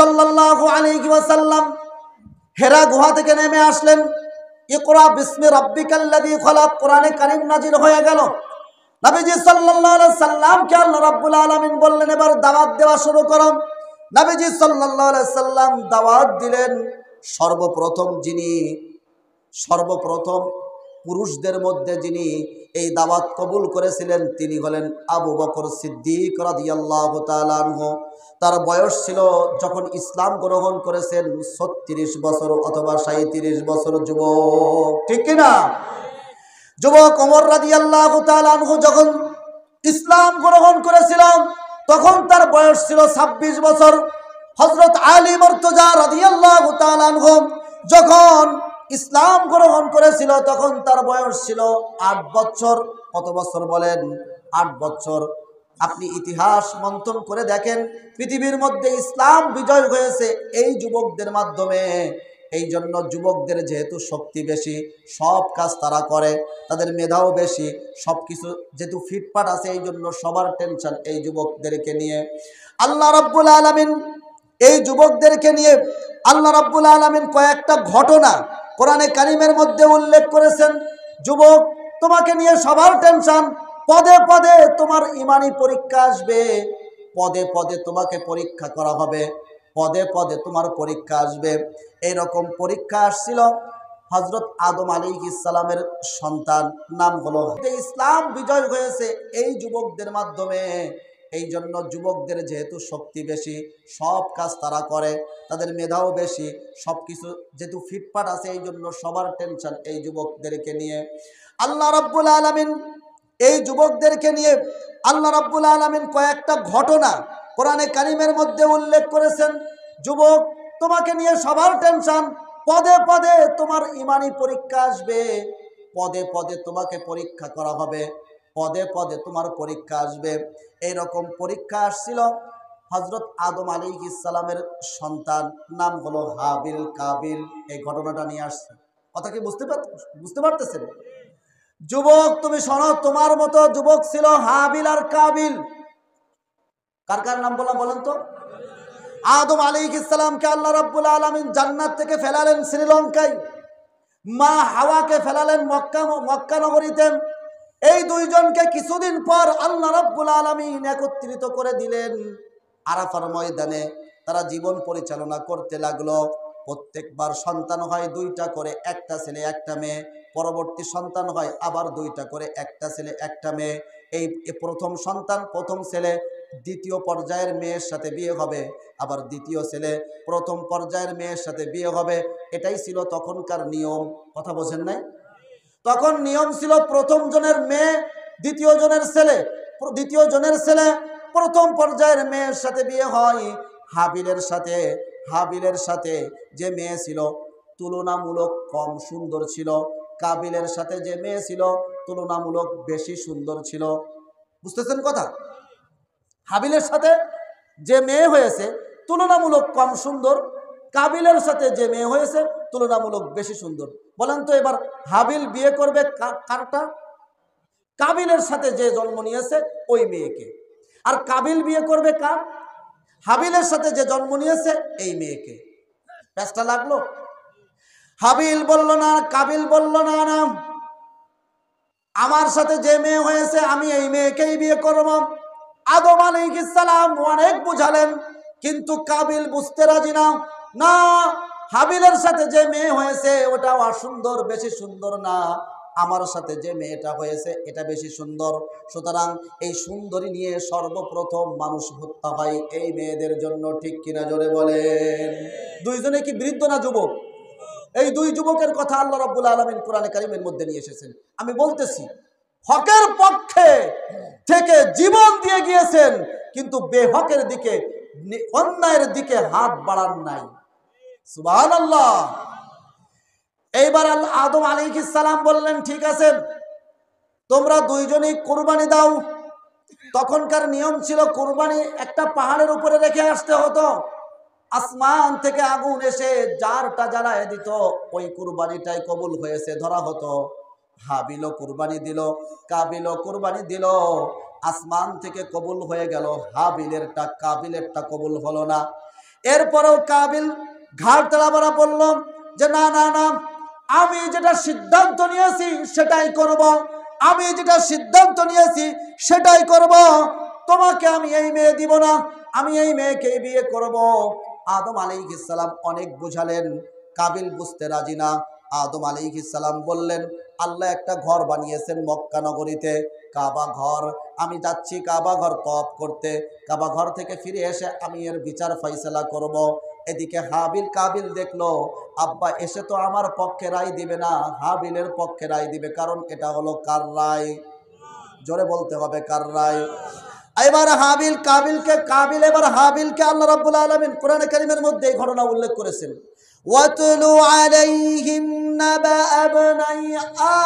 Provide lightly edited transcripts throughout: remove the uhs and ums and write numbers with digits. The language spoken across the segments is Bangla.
সাল্লাল্লাহু আলাইহি ওয়াসাল্লাম হেরা গুহা থেকে নেমে আসলেন। ইকরা বিসমি রাব্বিকাল্লাযী খলাক কোরআনে কারীম নাজিল হয়ে গেল। নবীজি সাল্লাল্লাহু আলাইহি সাল্লামকে আল্লাহ রাব্বুল আলামিন বললেন, এবার দাওয়াত দেওয়া শুরু করো। নবীজি সাল্লাল্লাহু আলাইহি সাল্লাম দাওয়াত দিলেন। সর্বপ্রথম পুরুষদের মধ্যে যিনি এই দাওয়াত কবুল করেছিলেন তিনি হলেন আবু বকর সিদ্দিক রাদিয়াল্লাহু তাআলা আনহু। তার বয়স ছিল যখন ইসলাম গ্রহণ করেছেন 36 বছর অথবা 37 বছর। যুবক, ঠিক কিনা? যুবক ওমর রাদিয়াল্লাহু তাআলা আনহু যখন ইসলাম গ্রহণ করেছিলেন তখন তার বয়স ছিল 26 বছর। হযরত আলী মুর্তজা রাদিয়াল্লাহু তাআলা আনহু যখন ইসলাম গ্রহণ করেছিল তখন তার বয়স ছিল 8 বছর। কত বছর বলেন? 8 বছর। আপনি ইতিহাস মন্থন করে দেখেন, পৃথিবীর মধ্যে ইসলাম বিজয় হয়েছে এই যুবকদের মাধ্যমে। এই জন্য যুবকদের যেহেতু শক্তি বেশি, সব কাজ তারা করে, তাদের মেধাও বেশি, সব কিছু যেহেতু ফিটফাট আছে, এই জন্য সবার টেনশন এই যুবকদেরকে নিয়ে। আল্লাহ রাব্বুল আলামিন এই যুবকদেরকে নিয়ে আল্লাহ রাব্বুল আলামিন কয়েকটা ঘটনা কোরআনে কারিমের মধ্যে উল্লেখ করেছেন। যুবক, তোমাকে নিয়ে সবার টেনশন, পদে পদে তোমার ঈমানি পরীক্ষা আসবে, পদে পদে তোমাকে পরীক্ষা করা হবে, পদে পদে তোমার পরীক্ষা আসবে। এইরকম পরীক্ষা আসছিল হযরত আদম আলাইহিস সালামের সন্তান, নাম হলো। ইসলাম বিজয় হয়েছে এই যুবকদের মাধ্যমে। এই জন্য যুবকদের যেহেতু শক্তি বেশি, সব কাজ তারা করে, তাদের মেধাও বেশি, সব কিছু যেহেতু ফিটফাট আছে, এই জন্য সবার টেনশন এই যুবকদেরকে নিয়ে। আল্লাহ রাব্বুল আলামিন এই যুবকদেরকে নিয়ে আল্লাহ রাব্বুল আলামিন কয়েকটা ঘটনা কোরআনে কারিমের মধ্যে উল্লেখ করেছেন। যুবক, তোমাকে নিয়ে সবার টেনশন, পদে পদে তোমার ঈমানি পরীক্ষা আসবে, পদে পদে তোমাকে পরীক্ষা করা হবে, পদে পদে তোমার পরীক্ষা আসবে। এইরকম পরীক্ষা আসছিল হযরত আদম আলাইহিস সালামের সন্তান, নাম হলো হাবিল কাবিল। এই ঘটনাটা নিয়ে আসছে। কথা কি বুঝতে পারতেছেন? যুবক, তুমি শোনো, তোমার মতো যুবক ছিল হাবিল আর কাবিল। কার কার নাম বলেন তো? আদম আলাইহিস সালামকে আল্লাহ রাব্বুল আলামিন জান্নাত থেকে ফেলালেন শ্রীলঙ্কায়, মা হাওয়াকে ফেলালেন মক্কা নগরীতে। এই দুইজনকে কিছুদিন পর আল্লাহ রাব্বুল আলামিন একত্রিত করে দিলেন আরাফার ময়দানে। তারা জীবন পরিচালনা করতে লাগলো। প্রত্যেকবার সন্তান হয় 2টা করে, একটা ছেলে একটা মেয়ে। পরবর্তী সন্তান হয় আবার 2টা করে, একটা ছেলে একটা মেয়ে। এই প্রথম সন্তান, প্রথম ছেলে দ্বিতীয় পর্যায়ের মেয়ের সাথে বিয়ে হবে, আবার দ্বিতীয় ছেলে প্রথম পর্যায়ের মেয়ের সাথে বিয়ে হবে। এটাই ছিল তখনকার নিয়ম। কথা বোঝেন নাই? তখন নিয়ম ছিল প্রথম জনের মেয়ে দ্বিতীয় জনের ছেলে, দ্বিতীয় জনের ছেলে প্রথম পর্যায়ের মেয়ের সাথে বিয়ে হয়। হাবিলের সাথে যে মেয়ে ছিল তুলনামূলক কম সুন্দর ছিল, কাবিলের সাথে যে মেয়ে ছিল তুলনামূলক বেশি সুন্দর ছিল। বুঝতেছেন কথা? হাবিলের সাথে যে মেয়ে হয়েছে তুলনামূলক কম সুন্দর, কাবিলের সাথে যে মেয়ে হয়েছে তুলনামূলক বেশি সুন্দর। বলেন তো এবার হাবিল বিয়ে করবে কারটা? কাবিলের সাথে যে জন্ম নিয়েছে ওই মেয়েকে। আর কাবিল বিয়ে করবে কার? হাবিলের সাথে যে জন্ম নিয়েছে এই মেয়েকে। প্যাঁচটা লাগলো? হাবিল বলল না, কাবিল বলল না, না, আমার সাথে যে মেয়ে হয়েছে আমি এই মেয়েকেই বিয়ে করব। আদম আলাইহিস সালাম অনেক বুঝালেন, কিন্তু কাবিল বুঝতে রাজি না। না, হাবিলের সাথে যে মেয়ে হয়েছে ওটা অসুন্দর, বেশি সুন্দর না, আমার সাথে যে মেয়েটা হয়েছে এটা বেশি সুন্দর। সুতরাং এই সুন্দরী নিয়ে সর্বপ্রথম মানুষ হত্যা হয় এই মেয়েদের জন্য। ঠিক কিনা জোরে বলেন? দুইজনে কি বৃদ্ধ না যুবক? এই দুই যুবকের কথা আল্লাহ রাব্বুল আলামিন কোরআনে কারীমের মধ্যে নিয়ে এসেছেন। আমি বলতেছি, হকের পক্ষে থেকে জীবন দিয়ে গিয়েছেন, কিন্তু বেহকের দিকে, অন্যায়ের দিকে হাত বাড়ান নাই। সুবহানাল্লাহ। এইবার আদম আলাইহিস সালাম বললেন, ঠিক আছে, তোমরা দুইজনই কুরবানি দাও। তখনকার নিয়ম ছিল কুরবানি একটা পাহাড়ের উপরে রেখে আসতে হতো। আসমান থেকে আগুন এসে যারটা জ্বালায় দিত, ওই কুরবানিটাই কবুল হয়েছে ধরা হতো। হাবিলও কুরবানি দিল, কাবিলও কুরবানি দিল, আসমান থেকে কবুল হয়ে গেল। হাবিলেরটা কাবিলেরটা কবুল হলো না। এরপরেও কাবিল ঘাড় তেড়াবাড়া বলল যে না না না, আমি যেটা সিদ্ধান্ত নিয়েছি সেটাই করব, আমি যেটা সিদ্ধান্ত নিয়েছি সেটাই করব। তোমাকে আমি এই মেয়ে দিব না, আমি এই মেয়েকেই বিয়ে করব। আদম আলাইহিস সালাম অনেক বুঝালেন, কাবিল বুঝতে রাজি না। আদম আলাইহিস সালাম বললেন, আল্লাহ একটা ঘর বানিয়েছেন মক্কা নগরীতে, কাবা ঘর। আমি যাচ্ছি কাবা ঘর তওয়াফ করতে, কাবা ঘর থেকে ফিরে এসে আমি এর বিচার ফয়সালা করব। এদিকে হাবিল কাবিল দেখলো আব্বা এসে তো আমার পক্ষে রায় দিবে না, হাবিলের পক্ষে রায় দিবে, কারণ এটা হলো কার রায়? জোরে বলতে হবে, কার রায়? এবার কাবিল এবার হাবিলকে আল্লাহ রাব্বুল আলামিন কোরআনে কারীমের মধ্যে এই ঘটনা উল্লেখ করেছেন। ওয়াতলু আলাইহিম নাবা আবনাই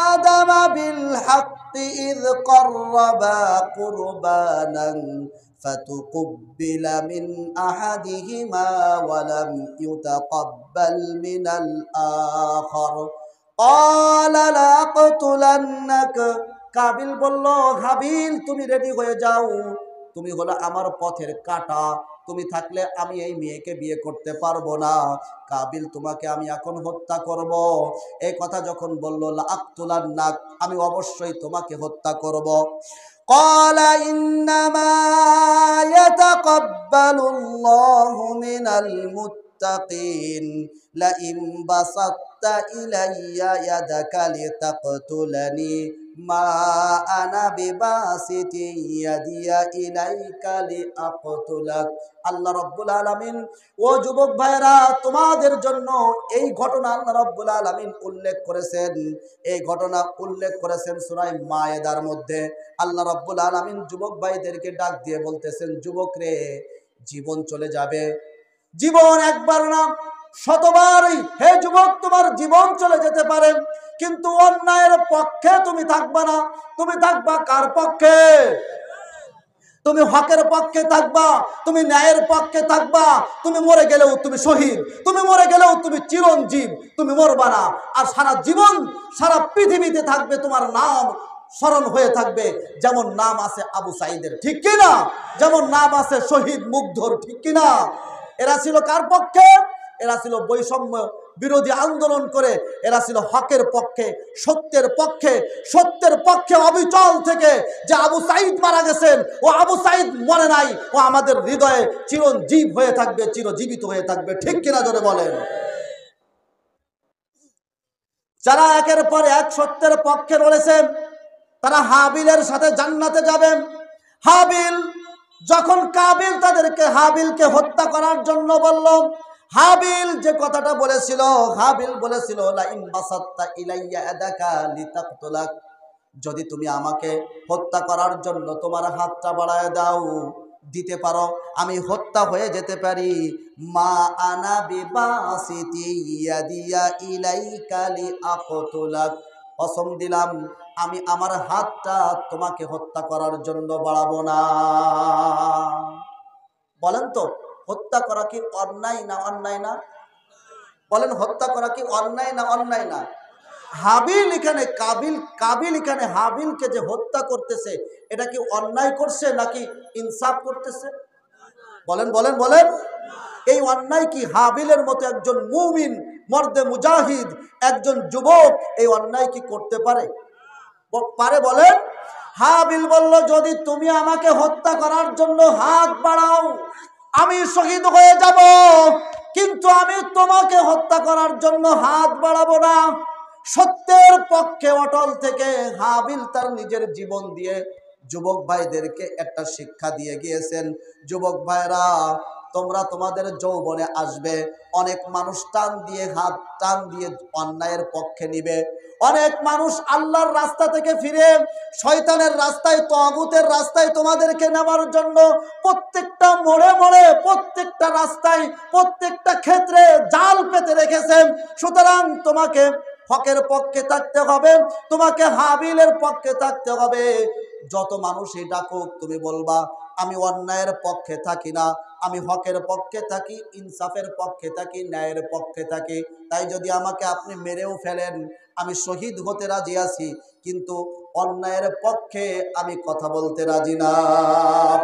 আদম বিল হাক্কি ইয ক্বাররাবা কুরবানান فتقبل من أحدهما ولم يتقبل من الآخر قال لأقتلنك। কাবিল বলল, হাবিল তুমি রেডি হয়ে যাও, তুমি হলো আমার পথের কাঁটা, তুমি থাকলে আমি এই মেয়েকে বিয়ে করতে পারবো না। কাবিল তোমাকে আমি এখন হত্যা করব। এই কথা যখন বলল, লাআকতুলান্নাক, আমি অবশ্যই তোমাকে হত্যা করব। قال إنما يتقبل الله من المتقين لئن بسطت إلي يدك لتقتلني ما أنا بباسط يدي إليك لأقتلك। আল্লাহ রাব্বুল আলামিন, ও যুবক ভাইরা, তোমাদের জন্য এই ঘটনা আল্লাহ রাব্বুল আলামিন উল্লেখ করেছেন। এই ঘটনা উল্লেখ করেছেন সূরা মায়েদার মধ্যে। আল্লাহ রাব্বুল আলামিন যুবক ভাইদেরকে ডাক দিয়ে বলতেছেন, যুবক রে, জীবন চলে যাবে, জীবন একবার না শতবারই, হে যুবক, তোমার জীবন চলে যেতে পারে, কিন্তু অন্যায়ের পক্ষে তুমি থাকবা না। তুমি থাকবা কার পক্ষে? তুমি হকের পক্ষে থাকবা, তুমি ন্যায়ের পক্ষে থাকবা। তুমি মরে গেলেও তুমি শহীদ, তুমি মরে গেলেও তুমি চিরঞ্জীব, তুমি মরবা না। আর সারা জীবন সারা পৃথিবীতে থাকবে তোমার নাম স্মরণ হয়ে থাকবে। যেমন নাম আছে আবু সাঈদের, ঠিক কিনা? যেমন নাম আছে শহীদ মুগ্ধর, ঠিক কিনা? এরা ছিল কার পক্ষে? এরা ছিল বৈষম্য বিরোধী আন্দোলন করে, এরা ছিল হকের পক্ষে, সত্যের পক্ষে। সত্যের পক্ষে অবিচল থেকে যে আবু সাঈদ মারা গেছেন, ও আবু সাঈদ মরে নাই, ও আমাদের হৃদয়ে চিরঞ্জীব হয়ে থাকবে, চিরজীবিত হয়ে থাকবে, ঠিক কিনা জোরে বলেন। যারা একের পর এক সত্যের পক্ষে রয়েছেন তারা হাবিলের সাথে জান্নাতে যাবেন। হাবিল যখন কাবিল তাদেরকে হাবিলকে হত্যা করার জন্য বলল, হাবিল যে কথাটা বলেছিল, হাবিল বলেছিল, লাইন বাসাত্তা ইলাইয়া ইয়াদাকা লিতাকতুলাক, যদি তুমি আমাকে হত্যা করার জন্য তোমার হাতটা বাড়ায় দাও, দিতে পারো, আমি হত্যা হয়ে যেতে পারি। মা আনা বিবাসিতি ইয়াদিয়া ইলাইকা লিআকতুলাক, কসম দিলাম আমি আমার হাতটা তোমাকে হত্যা করার জন্য বাড়াবো না। বলেন তো, হত্যা করা কি অন্যায় না অন্যায় না? বলেন, হত্যা করা কি অন্যায় না অন্যায় না? হাবিল এখানে কাবিল এখানে হাবিলকে যে হত্যা করতেছে, এটা কি অন্যায় করছে নাকি ইনসাফ করতেছে? বলেন বলেন বলেন। এই অন্যায় কি হাবিলের মতো একজন মুমিন মর্দে মুজাহিদ, একজন যুবক, এই অন্যায় কি করতে পারে? পারে? বলেন। হাবিল বলল, যদি তুমি আমাকে হত্যা করার জন্য হাত বাড়াও আমি শহীদ হয়ে যাব, কিন্তু আমি তোমাকে হত্যা করার জন্য হাত বাড়াবো না। সত্যের পক্ষে অটল থেকে হাবিল তার নিজের জীবন দিয়ে যুবক ভাইদেরকে একটা শিক্ষা দিয়ে গিয়েছেন। যুবক ভাইরা, তোমরা তোমাদের যৌবনে আসবে, অনেক মানুষ টান দিয়ে হাত টান দিয়ে অন্যায়ের পক্ষে নিবে, অনেক মানুষ আল্লাহর রাস্তা থেকে ফিরে শয়তানের রাস্তায়, তাগুতের রাস্তায় তোমাদেরকে নেওয়ার জন্য প্রত্যেকটা মোড়ে মোড়ে, প্রত্যেকটা রাস্তায়, প্রত্যেকটা ক্ষেত্রে জাল পেতে রেখেছেন। সুতরাং তোমাকে হকের পক্ষে থাকতে হবে, তোমাকে হাবিলের পক্ষে থাকতে হবে। যত মানুষই ডাকুক তুমি বলবা আমি অন্যায়ের পক্ষে থাকি না, আমি হকের পক্ষে থাকি, ইনসাফের পক্ষে থাকি, ন্যায়ের পক্ষে থাকি। তাই যদি আমাকে আপনি মেরেও ফেলেন আমি শহীদ হতে রাজি আছি, কিন্তু অন্যায়ের পক্ষে আমি কথা বলতে রাজি না।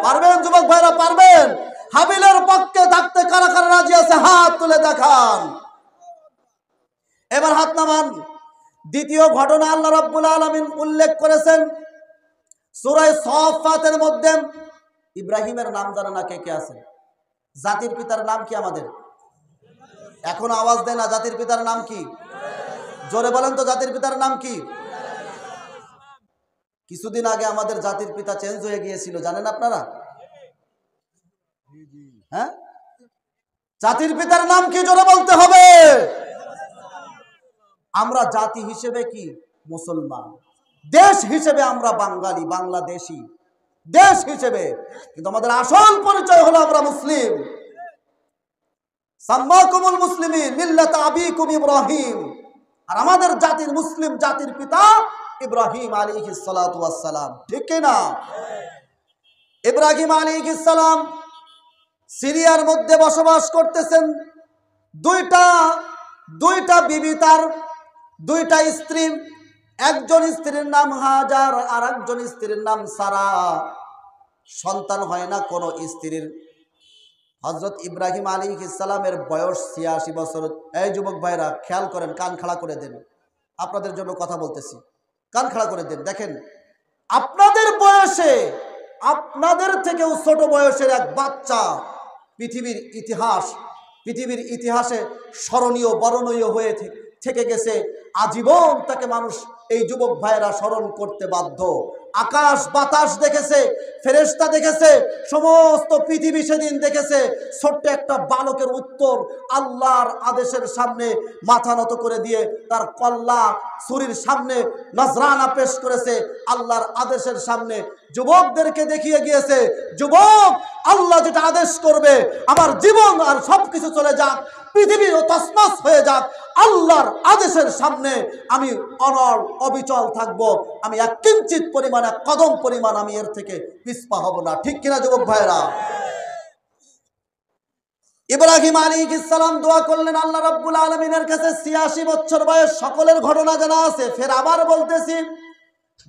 পারবেন যুবক ভাইরা, পারবেন? হাবিলের পক্ষে থাকতে কারা কারা রাজি আছে হাত তুলে দেখান। এবার হাত নামান। দ্বিতীয় ঘটনা আল্লাহ রাব্বুল আলামিন উল্লেখ করেছেন সূরা সাফফাতের মধ্যে। ইব্রাহিমের নাম জানা না কে কে আছে? জাতির পিতার নাম কি আমাদের? এখন আওয়াজ দেয় না। জাতির পিতার নাম কি? জোরে বলেন তো, জাতির পিতার নাম কি? কিছুদিন আগে আমাদের জাতির পিতা চেঞ্জ হয়ে গিয়েছিল, জানেন আপনারা? হ্যাঁ, জাতির পিতার নাম কি? জোরে বলতে হবে। আমরা জাতি হিসেবে কি? মুসলমান। দেশ হিসেবে আমরা বাঙালি, বাংলাদেশি দেশ হিসেবে, কিন্তু আমাদের আসল পরিচয় হলো আমরা মুসলিম। সাম্মাকুমুল মুসলিমিন মিল্লাত আবিকুম ইব্রাহিম। আর আমাদের জাতির মুসলিম জাতির পিতা ইব্রাহিম আলাইহিস সালাতু ওয়াস সালাম, ঠিক কি না? ইব্রাহিম আলাইহিস সালাম সিরিয়ার মধ্যে বসবাস করতেছেন। দুইটা বিবি, তার দুইটা স্ত্রী। একজন স্ত্রীর নাম হাজার, আর একজন স্ত্রীর নাম সারা। সন্তান হয় না কোন স্ত্রীর। হযরত ইব্রাহিম আলাইহিস সালামের বয়স ৮৬ বছর। এই যুবক ভাইরা খেয়াল করেন, কান খাড়া করে দেন, আপনাদের জন্য কথা বলতেছি, কান খাড়া করে দেন। দেখেন, আপনাদের বয়সে, আপনাদের থেকেও ছোট বয়সের এক বাচ্চা পৃথিবীর ইতিহাসে স্মরণীয় বরণীয় হয়ে থেকে গেছে আজীবন। তাকে মানুষ, এই যুবক ভাইয়েরা স্মরণ করতে বাধ্য। আকাশ বাতাস দেখেছে, ফেরেশতা দেখেছে, সমস্ত পৃথিবী সেদিন দেখেছে ছোট্ট একটা বালকের উত্তর আল্লাহর আদেশের সামনে মাথা নত করে দিয়ে তার কল্লা ছুরির সামনে নজরানা পেশ করেছে। আল্লাহর আদেশের সামনে যুবকদেরকে দেখিয়ে গিয়েছে, যুবক, আল্লাহ যেটা আদেশ করবে, আমার জীবন আর সবকিছু চলে যাক, পৃথিবীর তছনছ হয়ে যাক, আল্লাহর আদেশের সামনে আমি অনড় অবিচল থাকবো। আমি এক কিঞ্চিত পরিমাণ, এক কদম পরিমাণ আমি এর থেকে পিছপা হব না। ঠিক কিনা যুবক ভাইরা? ইব্রাহিম আলাইহিস সালাম দোয়া করলেন আল্লাহ রাব্বুল আলামিনের কাছে। ৮৬ বছর বয়স, সকলের ঘটনা জানা আছে। ফের আবার বলতেছি,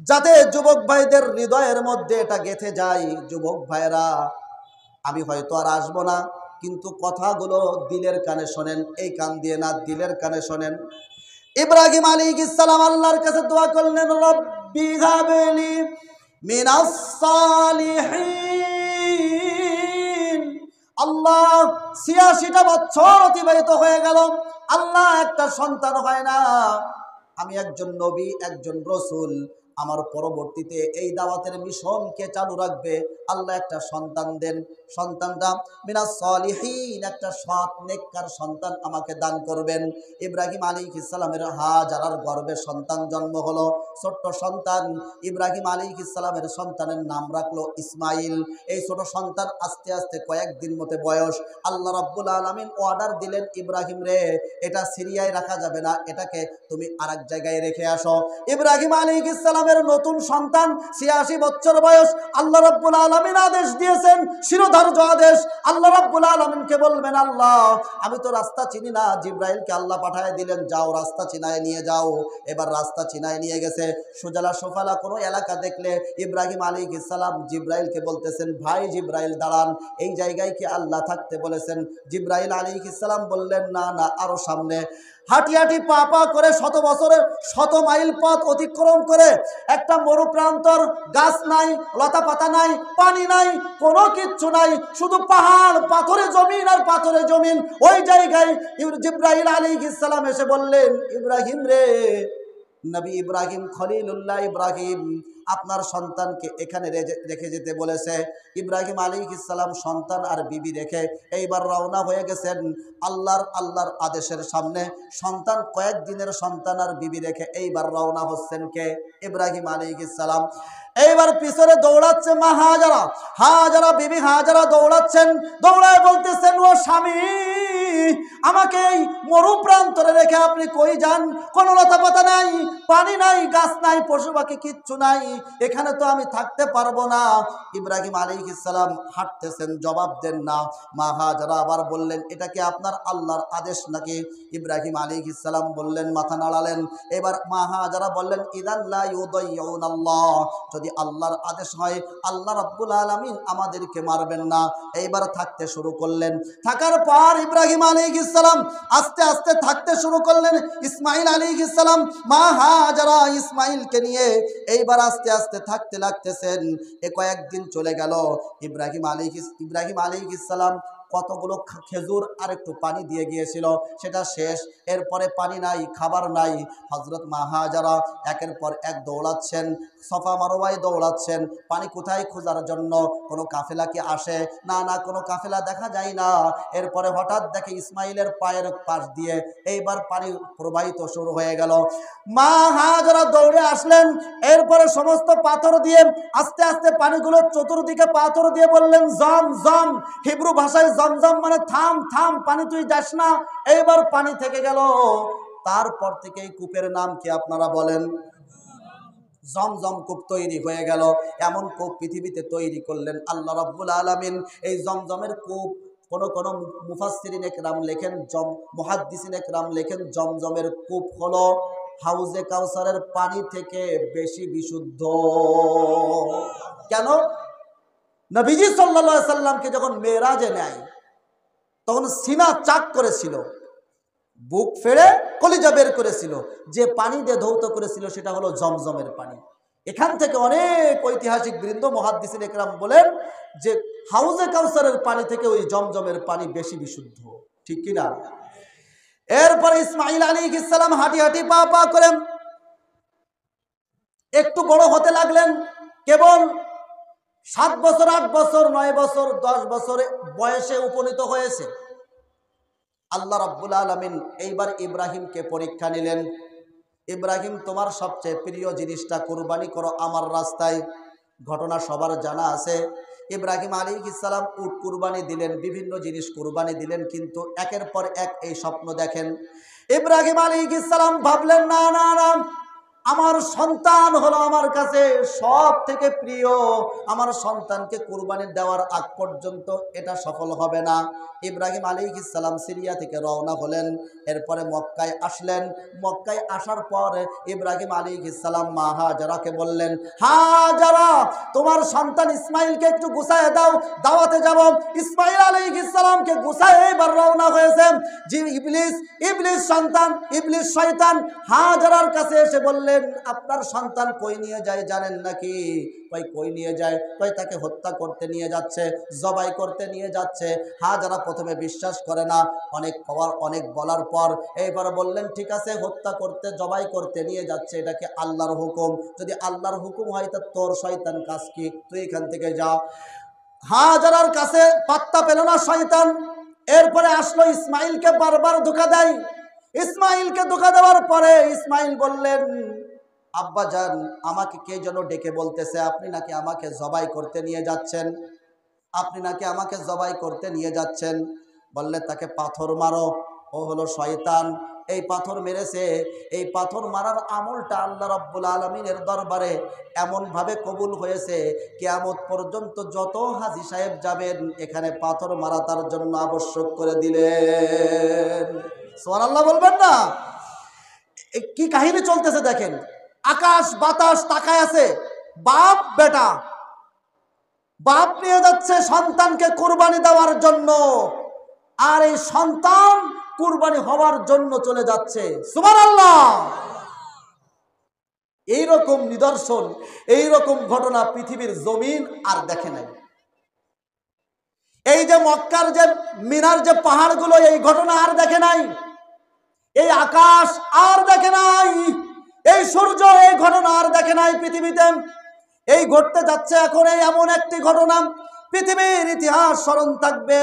যাতে যুবক ভাইদের হৃদয়ের মধ্যে এটা গেঁথে যায়। যুবক ভাইরা, আমি হয়তো আর আসবো না, কিন্তু কথাগুলো দিলের কানে শোনেন, এই কান দিয়ে না, দিলের কানে শোনেন। ইব্রাহিম আলাইহিস সালাম আল্লাহর কাছে দোয়া করলেন, রব্বি হাবলি মিনাস সালিহিন। আল্লাহ, ৮৬টা বছর অতিবাহিত হয়ে গেল, আল্লাহ একটা সন্তান হয় না। আমি একজন নবী, একজন রাসূল, আমার পরবর্তীতে এই দাওয়াতের মিশনকে চালু রাখবে, আল্লাহ একটা সন্তান দেন। সন্তানটা মিনাস সালিহিন, একটা সৎ নেককার সন্তান আমাকে দান করবেন। ইব্রাহিম আলাইহিস সালামের হাজারার গর্ভে সন্তান জন্ম হলো, ছোট্ট সন্তান। ইব্রাহিম আলাইহিস সালামের সন্তানের নাম রাখলো ইসমাইল। এই ছোট সন্তান আস্তে আস্তে কয়েকদিন মতো বয়স, আল্লাহ রাব্বুল আলামিন অর্ডার দিলেন, ইব্রাহিম রে, এটা সিরিয়ায় রাখা যাবে না, এটাকে তুমি আরেক জায়গায় রেখে আসো। ইব্রাহিম আলাইহিস সালামের নতুন সন্তান, ৮৬ বছর বয়স। আল্লাহ রাব্বুল আলামিন আদেশ দিয়েছেন, শিরোধার্য আদেশ। আল্লাহ রাব্বুল আলামিনকে বলবেন, আল্লাহ, আমি তো রাস্তা চিনি না। জিব্রাইলকে আল্লাহ পাঠায় দিলেন, যাও রাস্তা চিনায় নিয়ে যাও। এবার রাস্তা চিনায় নিয়ে গেছে। সুজালা সোফালা কোনো এলাকা দেখলে ইব্রাহিম আলাইহিস সালাম জিব্রাইলকে বলতেছেন, ভাই জিব্রাইল দাঁড়ান, এই জায়গায় কি আল্লাহ থাকতে বলেছেন? জিব্রাইল আলাইহিস সালাম বললেন, না না, আরো সামনে। হাঁটি হাঁটি পা পা করে ১০০ বছরের ১০০ মাইল পথ অতিক্রম করে একটা মরুপ্রান্তর, গাছ নাই, লতা পাতা নাই, পানি নাই, কোনো কিচ্ছু নাই, শুধু পাহাড়, পাথরে জমিন আর পাথরে জমিন। ওই জায়গায় জিব্রাইল আলাইহিস সালাম এসে বললেন, ইব্রাহিম রে, নবী ইব্রাহিম খলিলুল্লাহ ইব্রাহিম আপনার সন্তানকে এখানে রেখে যেতে বলেছে। ইব্রাহিম আলাইহিস সালাম সন্তান আর বিবি রেখে এইবার রওনা হয়ে গেছেন আল্লাহর আদেশের সামনে। সন্তান, কয়েকদিনের সন্তান আর বিবি রেখে এইবার রওনা হচ্ছেন কে? ইব্রাহিম আলাইহিস সালাম। এইবার পিছনে দৌড়াচ্ছে মা হাজারা, বিবি হাজারা দৌড়াচ্ছেন, দৌড়ায় বলতেছেন, ও স্বামী আমাকে এই মরু প্রান্তরে রেখে আপনি কই যান? কোনো লতা পাতা নাই, পানি নাই, গাছ নাই, পশু পাখি কিচ্ছু নাই, এখানে তো আমি থাকতে পারবো না। ইব্রাহিম আলাইহিস সালাম হাঁটতেছেন, জবাব দেন না। মা হাজেরা আবার বললেন, এটা কি আপনার আল্লাহর আদেশ নাকি? ইব্রাহিম আলাইহিস সালাম বললেন, মাথা নাড়ালেন। এবার মা হাজেরা বললেন, ইদান লা ইউদাইয়ুনাল্লাহ, যদি আল্লাহর আদেশ হয় আল্লাহ রাব্বুল আলামিন আমাদেরকে মারবেন না। এইবার থাকতে শুরু করলেন। থাকার পর ইব্রাহিম আলাইহিস সালাম আস্তে আস্তে থাকতে শুরু করলেন। ইসমাইল আলাইহিস সালাম মা হাজেরা ইসমাইলকে নিয়ে এইবার আস্তে আস্তে থাকতে লাগতেছেন। কয়েকদিন চলে গেল। ইব্রাহিম আলাইহিস সালাম কতগুলো খেজুর আর একটু পানি দিয়ে গিয়েছিল, সেটা শেষ। এরপরে পানি নাই, খাবার নাই। হযরত মা হাজেরা একের পর এক দৌড়াচ্ছেন, সফা মারওয়ায় দৌড়াচ্ছেন পানি কোথায় খোঁজার জন্য। কোনো কাফেলা কি আসে? না, কোনো কাফেলা দেখা যায় না। এরপরে হঠাৎ দেখে ইসমাইলের পায়ের পাশ দিয়ে এইবার পানি প্রবাহিত শুরু হয়ে গেল। মা হাজেরা দৌড়ে আসলেন। এরপরে সমস্ত পাথর দিয়ে আস্তে আস্তে পানিগুলো চতুর্দিকে পাথর দিয়ে বললেন, জম জম। হিব্রু ভাষায় জমজম মানে থাম থাম, পানি তুই যাস না। এইবার পানি থেকে গেল। তারপর থেকে এই কূপের নাম কি আপনারা বলেন? জমজম কূপ তৈরি হয়ে গেল। এমন কূপ পৃথিবীতে তৈরি করলেন আল্লাহ রাব্বুল আলামিন। এই জমজমের কূপ কোন মুফাসসিরিন একরাম লেখেন, মুহাদ্দিসিন একরাম লেখেন, জমজমের কূপ হলো হাউজে কাউসারের পানি থেকে বেশি বিশুদ্ধ। কেন? নবীজি সাল্লাল্লাহু আলাইহি সাল্লামকে যখন মেরাজে নেয় তখন সিনা চাক করেছিল, বুক ফেড়ে কলিজা বের করেছিল। যে পানি দিয়ে ধৌত করেছিল সেটা হলো জমজমের পানি। এখান থেকে অনেক ঐতিহাসিক বৃন্দ মুহাদ্দিসিন একরাম বলেন যে হাউজে কাউসারের পানি থেকে ওই জমজমের পানি বেশি বিশুদ্ধ। ঠিক কিনা? এরপরে ইসমাইল আলাইহিস সালাম হাঁটি হাঁটি পা পা করে একটু বড় হতে লাগলেন। কেবল 7 বছর, 8 বছর, 9 বছর, 10 বছরে বয়সে উপনীত হয়েছে। আল্লাহ রাব্বুল আলামিন এইবার ইব্রাহিমকে পরীক্ষা নিলেন। ইব্রাহিম, তোমার সবচেয়ে প্রিয় জিনিসটা কুরবানি করো আমার রাস্তায়। ঘটনা সবার জানা আছে। ইব্রাহিম আলাইহিস সালাম উট কুরবানি দিলেন, বিভিন্ন জিনিস কুরবানি দিলেন, কিন্তু একের পর এক এই স্বপ্ন দেখেন। ইব্রাহিম আলাইহিস সালাম ভাবলেন, না না না, আমার সন্তান হলো আমার কাছে সব থেকে প্রিয়। আমার সন্তানকে কুরবানি দেওয়ার আগ পর্যন্ত এটা সফল হবে না। ইব্রাহিম আলাইহিস সালাম সিরিয়া থেকে রওনা হলেন। এরপরে মক্কায় আসলেন। মক্কায় আসার পর ইব্রাহিম আলাইহিস সালাম মা হাজেরাকে বললেন, হাজেরা, তোমার সন্তান ইসমাইলকে একটু গুছায় দাও, দাওয়াতে যাব। ইসমাইল আলাইহিস সালামকে গুছায় এবার রওনা হয়েছেন। যে ইবলিস সন্তান, ইবলিস শয়তান হাজেরার কাছে এসে বললেন, আপনার সন্তান কই নিয়ে যায় জানেন নাকি? কই নিয়ে যায়? তাকে হত্যা করতে নিয়ে যাচ্ছে, জবাই করতে নিয়ে যাচ্ছে। হাজেরা প্রথমে বিশ্বাস করে না। অনেক বলার পর এইবার বললেন, ঠিক আছে, হত্যা করতে, জবাই করতে নিয়ে যাচ্ছে, এটা কি আল্লাহর হুকুম? যদি আল্লাহর হুকুম হয় তা তোর শয়তান কাজ কি? তুই এখান থেকে যা। হাজেরার কাছে পাত্তা পেল না শয়তান। এরপরে আসলো ইসমাইলকে বারবার ধোঁকা দেয়। ইসমাইলকে ধোঁকা দেওয়ার পরে ইসমাইল বললেন, আব্বা জান, আমাকে কে যেন ডেকে বলতেছে আপনি নাকি আমাকে জবাই করতে নিয়ে যাচ্ছেন, আপনি নাকি আমাকে জবাই করতে নিয়ে যাচ্ছেন। বললে, তাকে পাথর মারো, ও হলো শয়তান, এই পাথর মেরেছে। এই পাথর মারার আমলটা আল্লাহ রাব্বুল আলামিনের দরবারে এমনভাবে কবুল হয়েছে, কিয়ামত পর্যন্ত যত হাজী সাহেব যাবেন এখানে পাথর মারা তার জন্য আবশ্যক করে দিলেন। সুবহানাল্লাহ বলবেন না? কি কাহিনী চলতেছে দেখেন। আকাশ বাতাস তাকায় আছে। বাপ বেটা, বাপ নিয়ে যাচ্ছে সন্তানকে কুরবানি দেওয়ার জন্য, আর এই সন্তান কুরবানি হওয়ার জন্য চলে যাচ্ছে। সুবহানাল্লাহ। এইরকম নিদর্শন, এইরকম ঘটনা পৃথিবীর জমিন আর দেখে নাই। এই যে মক্কার যে মিনার যে পাহাড়গুলো, এই ঘটনা আর দেখে নাই। এই আকাশ আর দেখে নাই। এই সূর্য, এই ঘটনা আর দেখে নাই পৃথিবীতে। এই ঘটতে যাচ্ছে এখন এই এমন একটি ঘটনা, পৃথিবীর ইতিহাস স্মরণ থাকবে।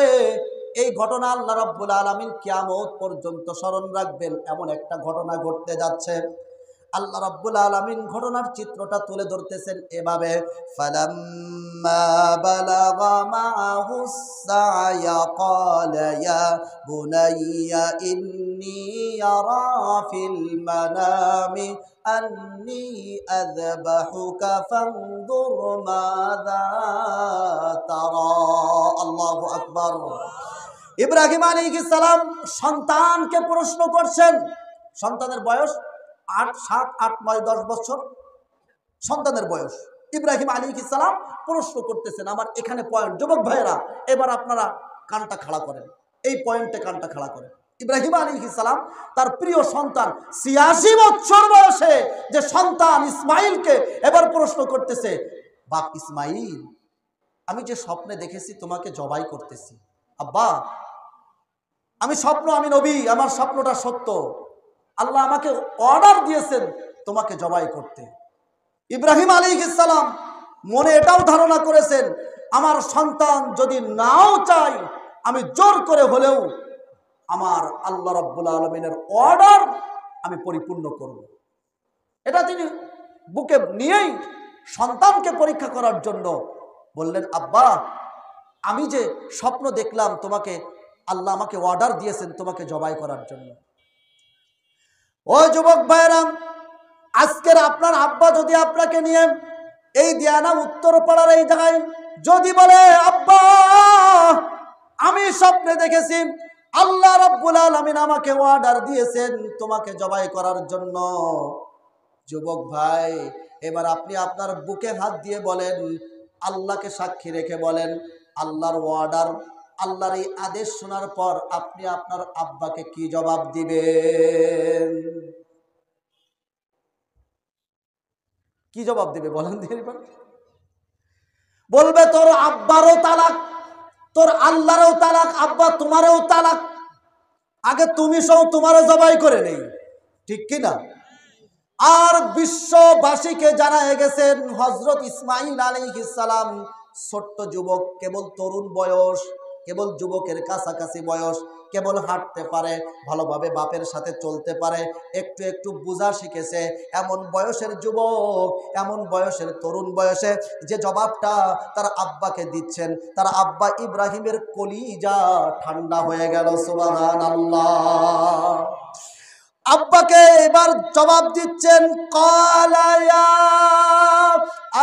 এই ঘটনা আল্লাহ রাব্বুল আলামিন কিয়ামত পর্যন্ত স্মরণ রাখবেন, এমন একটা ঘটনা ঘটতে যাচ্ছে। আল্লাহ রাব্বুল আলামিন ঘটনার চিত্রটা তুলে ধরতেছেন এভাবে, ফালাম্মা বালাগা মাআহুস সা'য়া ক্বালা ইয়া বুনাইয়া ইন্নী আরা ফিল মানামি আন্নী আযবাহুকা ফানজুর মাযা তারা। আল্লাহু আকবার। ইব্রাহিম আলাইহিস সালাম সন্তানকে প্রশ্ন করছেন। সন্তানের বয়স 8, 7, 8, 9, 10 বছর সন্তানের বয়স। ইব্রাহিম আলাইহিস সালাম প্রশ্ন করতেছেন। আমার এখানে পয়েন্ট, যুবক ভাইয়েরা এবার আপনারা কানটা খাড়া করেন, এই পয়েন্টে কানটা খাড়া করেন। ইব্রাহিম আলাইহিস সালাম তার প্রিয় সন্তান 86 বছর বয়সে যে সন্তান ইসমাইলকে এবার প্রশ্ন করতেছে, বাপ ইসমাইল, আমি যে স্বপ্নে দেখেছি তোমাকে জবাই করতেছি, আব্বা আমি নবী, আমার স্বপ্নটা সত্য, আল্লাহ আমাকে অর্ডার দিয়েছেন তোমাকে জবাই করতে। ইব্রাহিম আলাইহিস সালাম মনে এটাও ধারণা করেছেন, আমার সন্তান যদি নাও চাই আমি জোর করে হলেও আমার আল্লাহ রাব্বুল আলামিনের অর্ডার আমি পরিপূর্ণ করব। এটা তিনি বুকে নিয়েই সন্তানকে পরীক্ষা করার জন্য বললেন, আব্বা আমি যে স্বপ্ন দেখলাম তোমাকে, আল্লাহ আমাকে অর্ডার দিয়েছেন তোমাকে জবাই করার জন্য। ও যুবক ভাইরা, আজকের আপনার আব্বা যদি আপনাকে নিয়ে এই দিয়ানা উত্তরপাড়ার এই জায়গায় যদি বলে, আব্বা আমি স্বপ্নে দেখেছি আল্লাহ রাব্বুল আলামিন আমাকে অর্ডার দিয়েছেন তোমাকে জবাই করার জন্য, যুবক ভাই এবার আপনি আপনার বুকে হাত দিয়ে বলেন, আল্লাহকে সাক্ষী রেখে বলেন, আল্লাহর অর্ডার, আল্লাহর এই আদেশ শোনার পর আপনি আপনার আব্বাকে কি জবাব দিবেন? কি জবাব দিবে বলেন? বলবে তোর আব্বারও তালাক, তোর আল্লাহরও তালাক, আব্বা তোমারও তালাক, আগে তুমি সব তোমারও জবাই করে নেই, ঠিক কি না? আর বিশ্ববাসীকে জানায় গেছেন হযরত ইসমাঈল আলাইহিস সালাম ছোট্ট যুবক, কেবল তরুণ বয়স, কেবল যুবকের কাছাকাছি বয়স, কেবল হাঁটতে পারে, ভালোভাবে বাপের সাথে চলতে পারে, একটু একটু বোঝা শিখেছে, এমন বয়সের যুবক, এমন বয়সের তরুণ বয়সে যে জবাবটা তার আব্বাকে দিচ্ছেন, তার আব্বা ইব্রাহিমের কলিজা ঠান্ডা হয়ে গেল। সুবহানাল্লাহ। আব্বাকে এবার জবাব দিচ্ছেন, ক্বালা ইয়া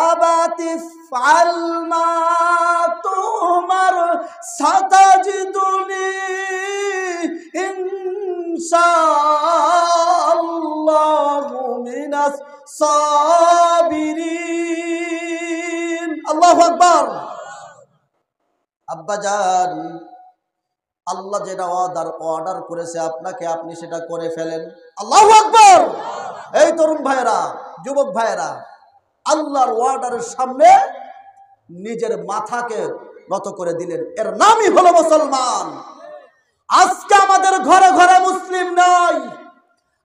আবাতি ফাল মা তুমার সাতাজিদুনি ইনশাআল্লাহু মিনাস সাবিরিন। আল্লাহু আকবার। আব্বাজান, আল্লাহ যেটা অর্ডার করেছে আপনাকে, আপনি সেটা করে ফেলেন। আল্লাহু আকবার। এই তরুণ ভাইয়েরা, যুবক ভাইয়েরা, আল্লাহর অর্ডারের সামনে নিজের মাথাকে নত করে দিলেন, এর নামই হলো মুসলমান। আজকে আমাদের ঘরে ঘরে মুসলিম নাই,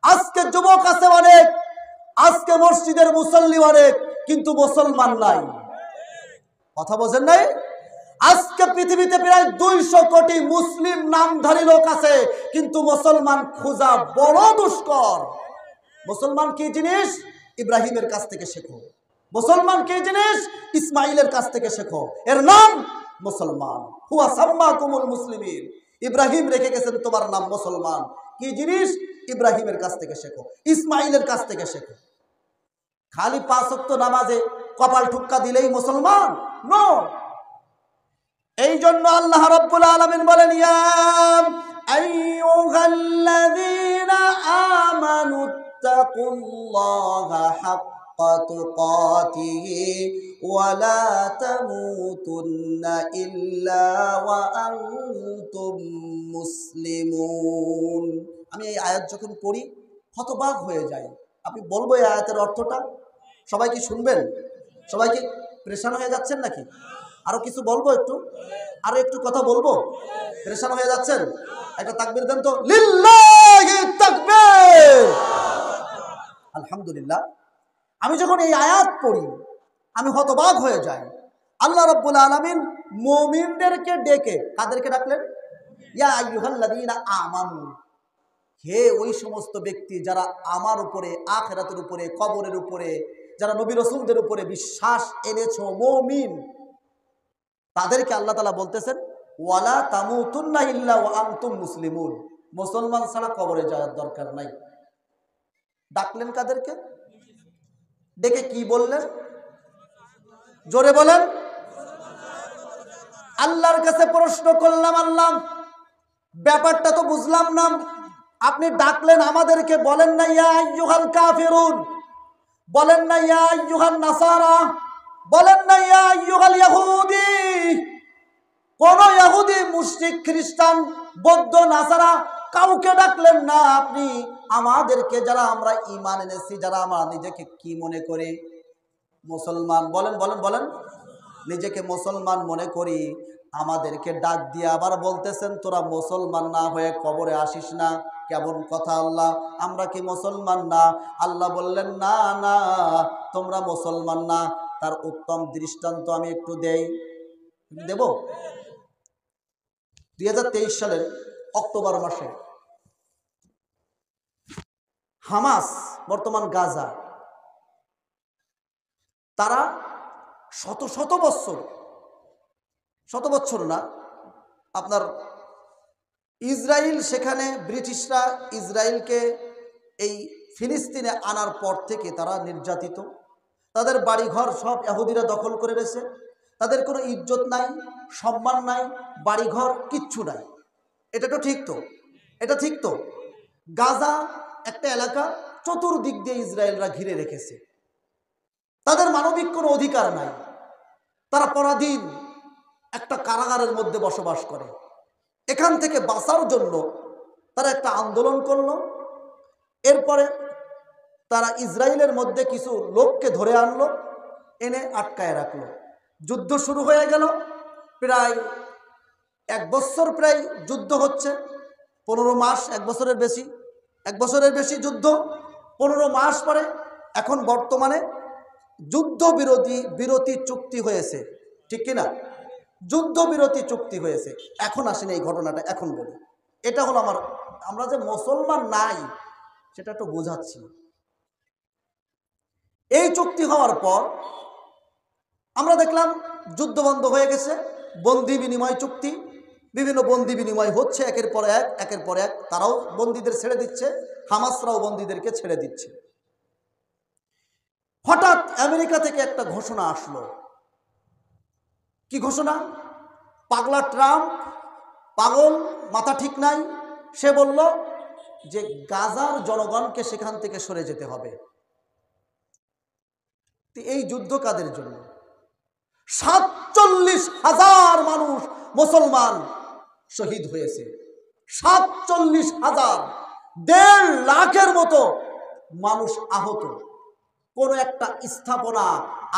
আজকে যুবক আছে অনেক, আজকে মসজিদের মুসল্লি অনেক, কিন্তু মুসলমান নাই। কথা বোঝেন নাই? আজকে পৃথিবীতে প্রায় 200 কোটি মুসলিম নামধারী লোক আছে, কিন্তু মুসলমান খোঁজা বড় দুষ্কর। মুসলমান কি জিনিস? ইব্রাহিমের কাছ থেকে শেখো। মুসলমান কি জিনিস? ইসমাইলের কাছ থেকে শেখো, এর নাম মুসলমান। হুয়া সাম্মাকুমুল মুসলিমিন। ইব্রাহিম রেখে গেছেন তোমার নাম মুসলমান। কি জিনিস? ইব্রাহিমের কাছ থেকে শেখো, ইসমাইলের কাছ থেকে শেখো। খালি 5 ওয়াক্ত নামাজে কপাল ঠুক্কা দিলেই মুসলমান নো। এই জন্য আল্লাহ রাব্বুল আলামিন বলেন, ইয়া আইয়ুহাল্লাযীনা আমানুত্তাকুল্লাহা হাক্কা তুকাতিহি ওয়া লা তামুতুন্না ইল্লা ওয়া আনতুম মুসলিমুন। আমি এই আয়াত যখন পড়ি হতবাক হয়ে যাই। আপনি বলবো এই আয়াতের অর্থটা? সবাই কি শুনবেন? সবাই কি পরেশান হয়ে যাচ্ছেন নাকি? আরো কিছু বলবো, আরো একটু কথা বলবো? পরেশান হয়ে যাচ্ছেন? একটা তাকবীর দেন তো, লিল্লাহি তাকবীর। আলহামদুলিল্লাহ। আমি যখন এই আয়াত পড়ি আমি হতবাক হয়ে যাই। আল্লাহ রাব্বুল আলামিন মুমিনদেরকে ডেকে, কাদেরকে ডাকলেন? ইয়া আইয়ুহাল্লাযীনা আমানু। হে ওই সমস্ত ব্যক্তি যারা আমার উপরে, আখিরাতের উপরে, কবরের উপরে, যারা নবী রাসূলদের উপরে বিশ্বাস এনেছো, মুমিন, তাদেরকে আল্লাহ তাআলা বলতেছেন ওয়ালা তামুতুন্না ইল্লা ওয়া আনতুম মুসলিমুন, মুসলমান ছাড়া কবরে যাওয়ার দরকার নাই। ডাকলেন কাদেরকে? ডেকে কি বললেন? জোরে বলেন। আল্লাহর কাছে প্রশ্ন করলাম, আল্লাহ ব্যাপারটা তো বুঝলাম না, আপনি ডাকলেন আমাদেরকে, বলেন না ইয়া আইয়ুহাল কাফিরুন, বলেন না ইয়া আইয়ুহান নাসারা, বলেন না ইয়া আইয়ুহাল ইহুদি। কোন ইহুদি, মুশরিক, খ্রিস্টান, বৌদ্ধ, নাসারা কাউকে ডাকলেন না। আপনি আমাদেরকে, যারা আমরা ঈমান এনেছি, যারা আমরা নিজেকে কি মনে করি? মুসলমান। বলেন বলেন বলেন। নিজেকে মুসলমান মনে করি, আমাদেরকে ডাক দিয়ে আবার বলতেছেন তোরা মুসলমান না হয়ে কবরে আসিস না। কেমন কথা আল্লাহ, আমরা কি মুসলমান না? আল্লাহ বললেন না না, তোমরা মুসলমান না। তার উত্তম দৃষ্টান্ত আমি একটু দেব। 2023 সালের অক্টোবর মাসে হামাস, বর্তমান গাজা, তারা শত বছর না, আপনার ইসরায়েল, সেখানে ব্রিটিশরা ইসরায়েলকে এই ফিলিস্তিনে আনার পর থেকে তারা নির্যাতিত। তাদের বাড়িঘর সব ইহুদিরা দখল করে রয়েছে। তাদের কোনো ইজ্জত নাই, সম্মান নাই, বাড়িঘর কিচ্ছু নাই। এটা তো ঠিক তো? এটা ঠিক তো? গাজা একটা এলাকা, চতুর্দিক দিয়ে ইসরায়েলরা ঘিরে রেখেছে। তাদের মানবিক কোনো অধিকার নাই। তারা পরাধীন একটা কারাগারের মধ্যে বসবাস করে। এখান থেকে বাঁচার জন্য তারা একটা আন্দোলন করলো। এরপরে তারা ইসরায়েলের মধ্যে কিছু লোককে ধরে আনলো, এনে আটকায় রাখলো। যুদ্ধ শুরু হয়ে গেল। প্রায় 1 বছর প্রায় যুদ্ধ হচ্ছে, 15 মাস, 1 বছরের বেশি যুদ্ধ। 15 মাস পরে এখন বর্তমানে বিরতি চুক্তি হয়েছে, ঠিক কিনা? যুদ্ধবিরতি চুক্তি হয়েছে। এখন আসেন এই ঘটনাটা, এখন বলি। এটা হলো আমরা যে মুসলমান নাই সেটা একটু বোঝাচ্ছি। এই চুক্তি হওয়ার পর আমরা দেখলাম যুদ্ধ বন্ধ হয়ে গেছে, বন্দি বিনিময় চুক্তি, বিভিন্ন বন্দি বিনিময় হচ্ছে একের পর এক। তারাও বন্দীদের ছেড়ে দিচ্ছে, হামাসরাও বন্দীদেরকে ছেড়ে দিচ্ছে। হঠাৎ আমেরিকা থেকে একটা ঘোষণা আসলো। কি ঘোষণা? পাগলা ট্রাম্প, পাগল, মাথা ঠিক নাই, সে বলল যে গাজার জনগণকে সেখান থেকে সরে যেতে হবে। এই যুদ্ধ কাদের জন্য? 47,000 মানুষ মুসলমান শহীদ হয়েছে। 47,000, 1.5 লাখের মতো মানুষ আহত। কোনো একটা স্থাপনা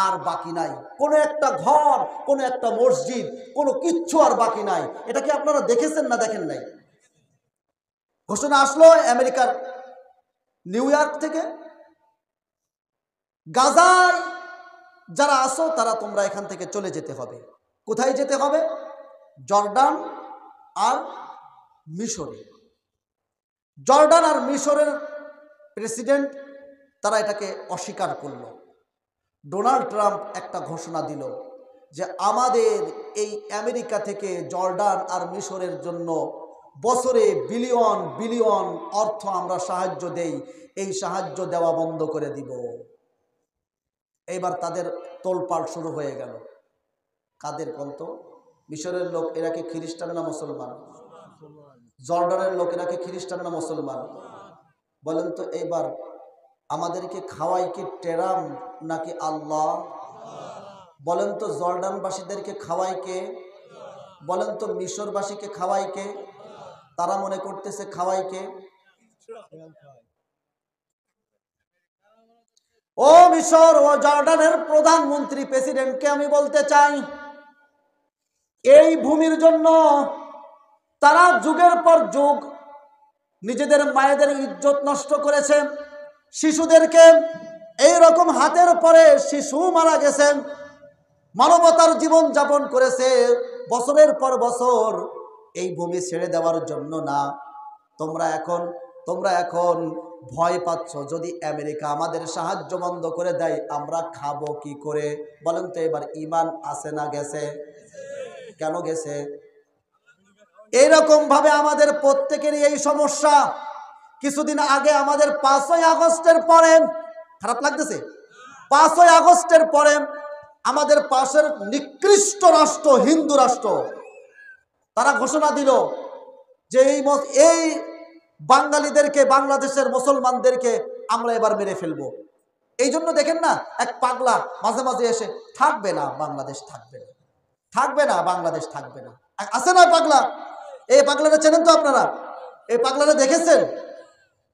আর বাকি নাই, কোনো একটা ঘর, কোনো একটা মসজিদ, কোনো কিচ্ছু আর বাকি নাই। এটা কি আপনারা দেখেছেন না দেখেন নাই? ঘোষণা আসলো আমেরিকার নিউ ইয়র্ক থেকে, গাজায় যারা আসো তারা তোমরা এখান থেকে চলে যেতে হবে। কোথায় যেতে হবে? জর্ডান আর মিশরে। জর্ডান আর মিশরের প্রেসিডেন্ট তারা এটাকে অস্বীকার করলো। ডোনাল্ড ট্রাম্প একটা ঘোষণা দিল যে আমাদের এই আমেরিকা থেকে জর্ডান আর মিশরের জন্য বছরে বিলিয়ন বিলিয়ন অর্থ আমরা সাহায্য দেই, এই সাহায্য দেওয়া বন্ধ করে দিব। এইবার তাদের তোলপাড় শুরু হয়ে গেল। কাদের কন্ত? মিশরের লোক, এরা কি খ্রিস্টান না মুসলমান? জর্ডানের লোক, এরা কি খ্রিস্টান না মুসলমান? বলেন তো এইবার আমাদেরকে খাওয়াই কি টেরাম নাকি আল্লাহ? বলেন তো জর্ডানবাসীদেরকে খাওয়াই কে? বলেন তো মিশরবাসীকে খাওয়াই কে? তারা মনে করতেছে খাওয়াই কে? ও মিশর ও জর্ডানের প্রধানমন্ত্রী, প্রেসিডেন্টকে আমি বলতে চাই, এই ভূমির জন্য তারা যুগের পর যুগ নিজেদের মায়েদের ইজ্জত নষ্ট করেছে। শিশুদেরকে এই রকম হাতের পরে শিশু মারা গেছে, মানবতার জীবন যাপন করেছে। বছরের পর বছর এই ভূমি ছেড়ে দেওয়ার জন্য না, তোমরা এখন তোমরা এখন ভয় পাচ্ছ, যদি আমেরিকা আমাদের সাহায্য বন্ধ করে দেয় আমরা খাবো কি করে? বলেন তো এবার, ঈমান আছে না গেছে? কেন গেছে? এইরকম ভাবে আমাদের প্রত্যেকেরই এই সমস্যা। কিছুদিন আগে আমাদের 5ই আগস্টের পরে, খারাপ লাগতেছে, 5ই আগস্টের পরে আমাদের পাশের নিকৃষ্ট রাষ্ট্র হিন্দু রাষ্ট্র তারা ঘোষণা দিল যে এই বাঙালিদেরকে, বাংলাদেশের মুসলমানদেরকে আমরা এবার মেরে ফেলবো। এই জন্য দেখেন না, এক পাগলা মাঝে মাঝে এসে, থাকবে না বাংলাদেশ, থাকবে না, থাকবে না বাংলাদেশ, থাকবে না, আছে না পাগলা? এই পাগলাটা চেনেন তো আপনারা? এই পাগলাটা দেখেছেন?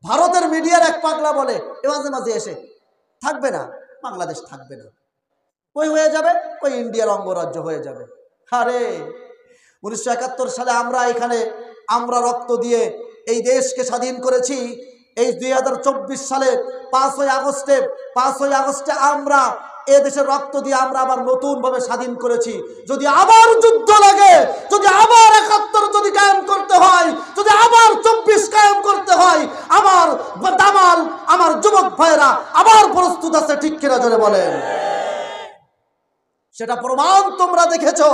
ভারতের মিডিয়ার এক পাগলা বলে মাঝে মাঝে এসে, থাকবে না বাংলাদেশ, থাকবে না। কই হয়ে যাবে? কই ইন্ডিয়ার অঙ্গরাজ্য হয়ে যাবে। আরে 1971 সালে আমরা রক্ত দিয়ে এই দেশকে স্বাধীন করেছি। এই 2024 সালে 5ই আগস্টে আমরা এ দেশের রক্ত দিয়ে আমরা আবার নতুন ভাবে স্বাধীন করেছি। যদি আবার যুদ্ধ লাগে, যদি আবার 71 যদি কায়েম করতে হয়, যদি আবার 24 কায়েম করতে হয়, আমার দামাল, আমার যুবক ভাইয়েরা আবার প্রস্তুত আছে। ঠিক কিনা জোরে বলেন? সেটা প্রমাণ তোমরা দেখেছো।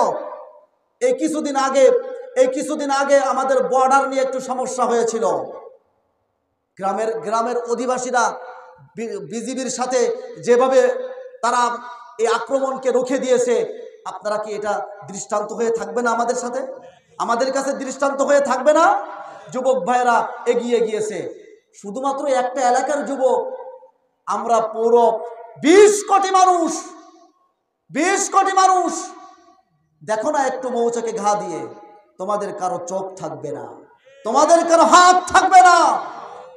এই কিছুদিন আগে আমাদের বর্ডার নিয়ে একটু সমস্যা হয়েছিল। গ্রামের অধিবাসীরা বিজিবির সাথে যেভাবে তারা এই আক্রমণকে রুখে দিয়েছে, আপনারা কি এটা দৃষ্টান্ত হয়ে থাকবে না আমাদের সাথে? আমাদের কাছে দৃষ্টান্ত হয়ে থাকবে না? যুবক ভাইয়েরা এগিয়ে গিয়েছে। শুধুমাত্র একটা এলাকার যুবক, আমরা পুরো 20 কোটি মানুষ। দেখো না একটু মৌচাকে ঘা দিয়ে, তোমাদের কারো চোখ থাকবে না, তোমাদের কারো হাত থাকবে না।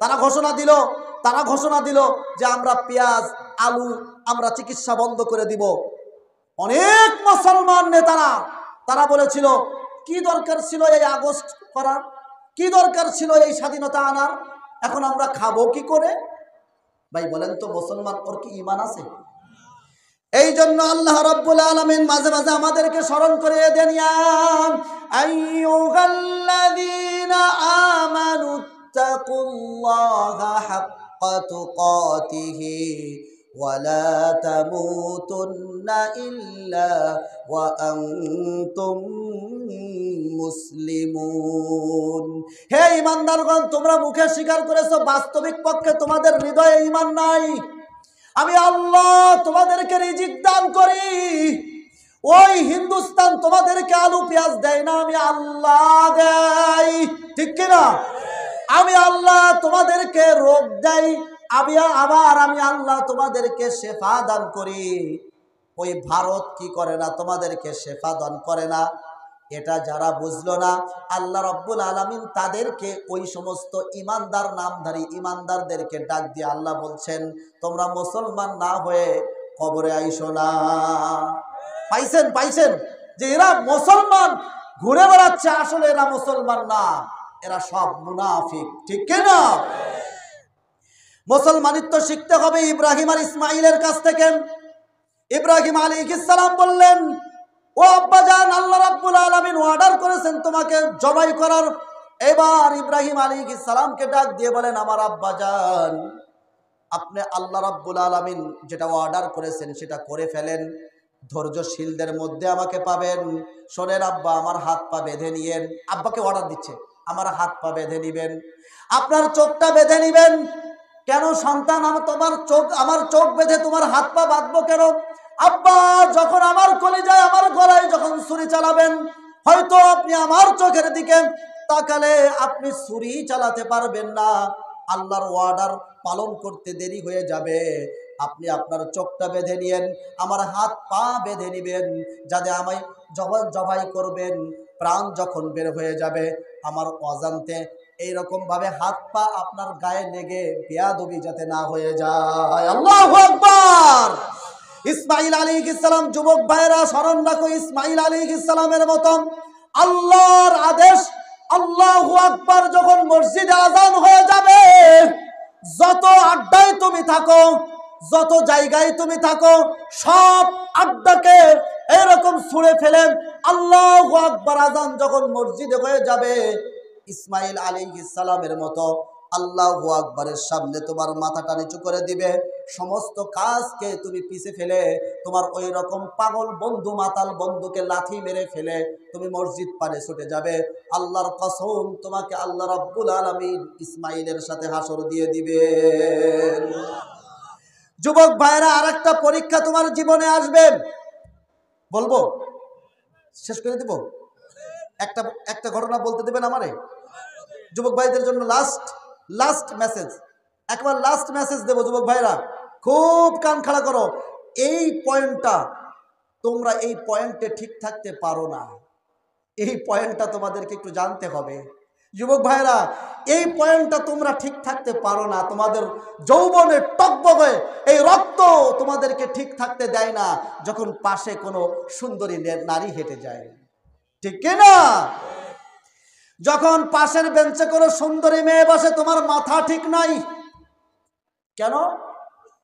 তারা ঘোষণা দিল যে আমরা পেঁয়াজ, আলু, আমরা চিকিৎসা বন্ধ করে দিব। অনেক মুসলমান নেতারা তারা বলেছিল, কি দরকার ছিল এই আগস্ট করার, কি দরকার ছিল এই স্বাধীনতা আনার, এখন আমরা খাবো কি করে? ভাই বলেন তো, মুসলমান ওর কি ঈমান আছে? এই জন্য আল্লাহ রাব্বুল আলামিন মাঝে মাঝে আমাদেরকে স্মরণ করিয়ে দেন, ইয়া আইয়ুহাল্লাযীনা আমানু তাকুল্লাহা হাক্কা তুকাতিহি ওয়া লা তামুতুন্না ইল্লা ওয়া আনতুম মুসলিমুন। হে ঈমানদারগণ, তোমরা মুখে স্বীকার করেছো, বাস্তবিক পক্ষে তোমাদের হৃদয়ে ঈমান নাই। আমি আল্লাহ তোমাদেরকে রিজিক দান করি, ওই হিন্দুস্তান তোমাদেরকে আলু পেঁয়াজ দেয় না, আমি আল্লাহ দেই। ঠিক কিনা? আমি আল্লাহ তোমাদেরকে রোগ দেই, আমি আল্লাহ তোমাদেরকে শেফা দান করি। ওই ভারত কি করে না, তোমাদেরকে শেফা দান করে না। এটা যারা বুঝলো না, আল্লাহ রাব্বুল আলামিন তাদেরকে, ওই সমস্ত ইমানদার নামধারী ইমানদারদেরকে ডাক দিয়ে আল্লাহ বলছেন, তোমরা মুসলমান না হয়ে কবরে আইসো না। পাইছেন যে এরা মুসলমান ঘুরে বেড়াচ্ছে, আসলে এরা মুসলমান না, এরা সব মুনাফিক। ঠিক কিনা? মুসলমানিত্ব শিখতে হবে ইব্রাহিম আর ইসমাইলের কাছ থেকে। ইব্রাহিম আলাইহিস সালাম বললেন, ও আব্বাজান, আল্লাহ রাব্বুল আলামিন অর্ডার করেছেন তোমাকে জবাই করার। এবার ইব্রাহিম আলাইহিস সালামকে ডাক দিয়ে বলেন, আমার আব্বাজান, আপনি আল্লাহ রাব্বুল আলামিন যেটা অর্ডার করেছেন সেটা করে ফেলেন। ধৈর্যশীলদের মধ্যে আমাকে পাবেন। শোনেন আব্বা, আমার হাত পা বেঁধে নিয়েন। আব্বাকে অর্ডার দিচ্ছে, আমার হাত পা বেঁধে নিবেন, আপনার চোখটা বেঁধে নিবেন। কেন সন্তান, আমার চোখ বেঁধে তোমার হাত পা বাঁধবো কেন? আব্বা, যখন আমার কলিজায়, আমার গলায় যখন ছুরি চালাবেন, হয়তো আপনি আমার চোখের দিকে তাকালে আপনি ছুরি চালাতে পারবেন না, আল্লাহর অর্ডার পালন করতে দেরি হয়ে যাবে। আপনি আপনার চোখটা বেঁধে নিয়েন, আমার হাত পা বেঁধে নিবেন, যাতে আমায় জবাই করবেন, প্রাণ যখন বের হয়ে যাবে আমার অজান্তে এইরকম ভাবে হাত পা আপনার গায়ে লেগে বেয়াদবি যাতে না হয়ে যায়। আল্লাহু আকবার। ইসমাইল আলাইহিস সালাম, যুবক ভাইরা স্মরণ রাখো, ইসমাইল আলাইহিস সালামের মতন আল্লাহর আদেশ, আল্লাহু আকবার যখন মসজিদে আযান হয়ে যাবে, যত আড্ডায় তুমি থাকো, যত জায়গায় তুমি থাকো, সব আড্ডাকে এরকম ছুঁড়ে ফেলেন। আল্লাহু আকবার আযান যখন মসজিদে হয়ে যাবে, ইসমাইল আলাইহিস সালামের মতো আল্লাহু আকবারের সামনে তোমার মাথাটা নিচু করে দিবে, সমস্ত কাজকে তুমি পিছে ফেলে তোমার ওই রকম পাগল বন্ধু মাতাল বন্ধুকে লাথি মেরে ফেলে তুমি মসজিদ পারে ছুটে যাবে। আল্লাহর কসম, তোমাকে আল্লাহ রাব্বুল আলামিন ইসমাইলের সাথে হাসর দিয়ে দিবেন। যুবক ভাইরা, আরেকটা পরীক্ষা তোমার জীবনে আসবে। বলবো? শেষ করে দিব? একটা ঘটনা বলতে দেবেন আমারে? যুবক ভাইদের জন্য লাস্ট মেসেজ, একবার লাস্ট মেসেজ দেব। যুবক ভাইরা খুব কান খাড়া করো। এই পয়েন্টটা তোমরা এই পয়েন্টে ঠিক থাকতে পারো না, এই পয়েন্টটা তোমাদেরকে একটু জানতে হবে। যুবক ভাইরা, এই পয়েন্টটা তোমরা ঠিক থাকতে পারো না, তোমাদের যৌবনের টকবগে এই রক্ত তোমাদেরকে ঠিক থাকতে দেয় না যখন পাশে কোনো সুন্দরী নারী হেঁটে যায়, ঠিক কিনা? যখন পাশের বেঞ্চে কোনো সুন্দরী মেয়ে বসে তোমার মাথা ঠিক নাই কেন?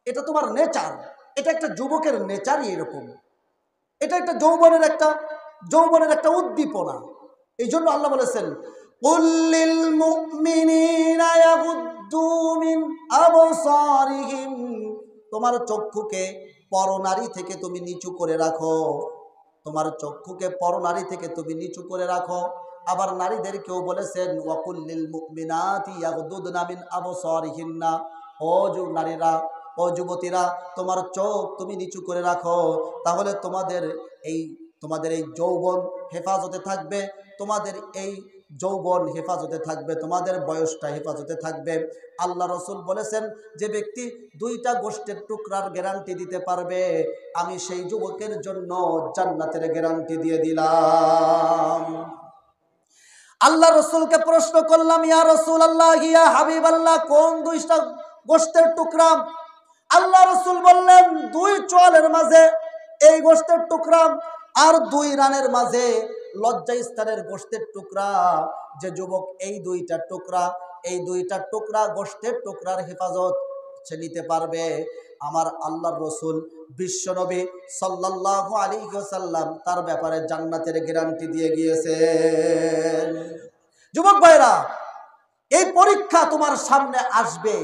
এটা তোমার নেচার, এটা একটা যুবকের নেচারই এরকম, এটা একটা যৌবনের একটা উদ্দীপনা। এই জন্য আল্লাহ বলেছেন, কুল্লিল মুমিনিনা ইয়াগুদ্দু মিন আবসারিহিম, তোমার চক্ষুকে পরনারী থেকে তুমি নিচু করে রাখো, তোমার চক্ষুকে পরনারী থেকে তুমি নিচু করে রাখো। আবার নারীদেরকেও বলেছেন, ওয়াকুল্লিল মুমিনাতি ইয়াগুদ্দুনা মিন আবসারিহিন্না, ও নারীরা, ও যুবতীরা, তোমার চোখ তুমি নিচু করে রাখো, তাহলে তোমাদের এই যৌবন হেফাজতে থাকবে, তোমাদের এই যৌবন হেফাজতে থাকবে, তোমাদের বয়সটা হেফাজতে থাকবে। আল্লাহ রসুল বলেছেন, যে ব্যক্তি 2টা গোশতের টুকরার গ্যারান্টি দিতে পারবে, আমি সেই যুবকের জন্য জান্নাতের গ্যারান্টি দিয়ে দিলাম। আল্লাহ রসুলকে প্রশ্ন করলাম, ইয়া রাসূলুল্লাহ, ইয়া হাবিবাল্লাহ, কোন 2টা গোশতের টুকরা? আল্লাহ রসুল বললেন, 2 চোয়ালের মাঝে এই গোশতের টুকরা, আর 2 রানের মাঝে লজ্জাস্থানের গোশতের টুকরা। যে যুবক এই 2টা টুকরা গোশতের টুকরার হেফাজত সে নিতে পারবে, আমার আল্লাহর রসুল বিশ্বনবী সাল্লাল্লাহু আলাইহি ওয়াসাল্লাম তার ব্যাপারে জান্নাতের গ্যারান্টি দিয়ে গিয়েছেন। যুবক ভাইরা, এই পরীক্ষা তোমার সামনে আসবে,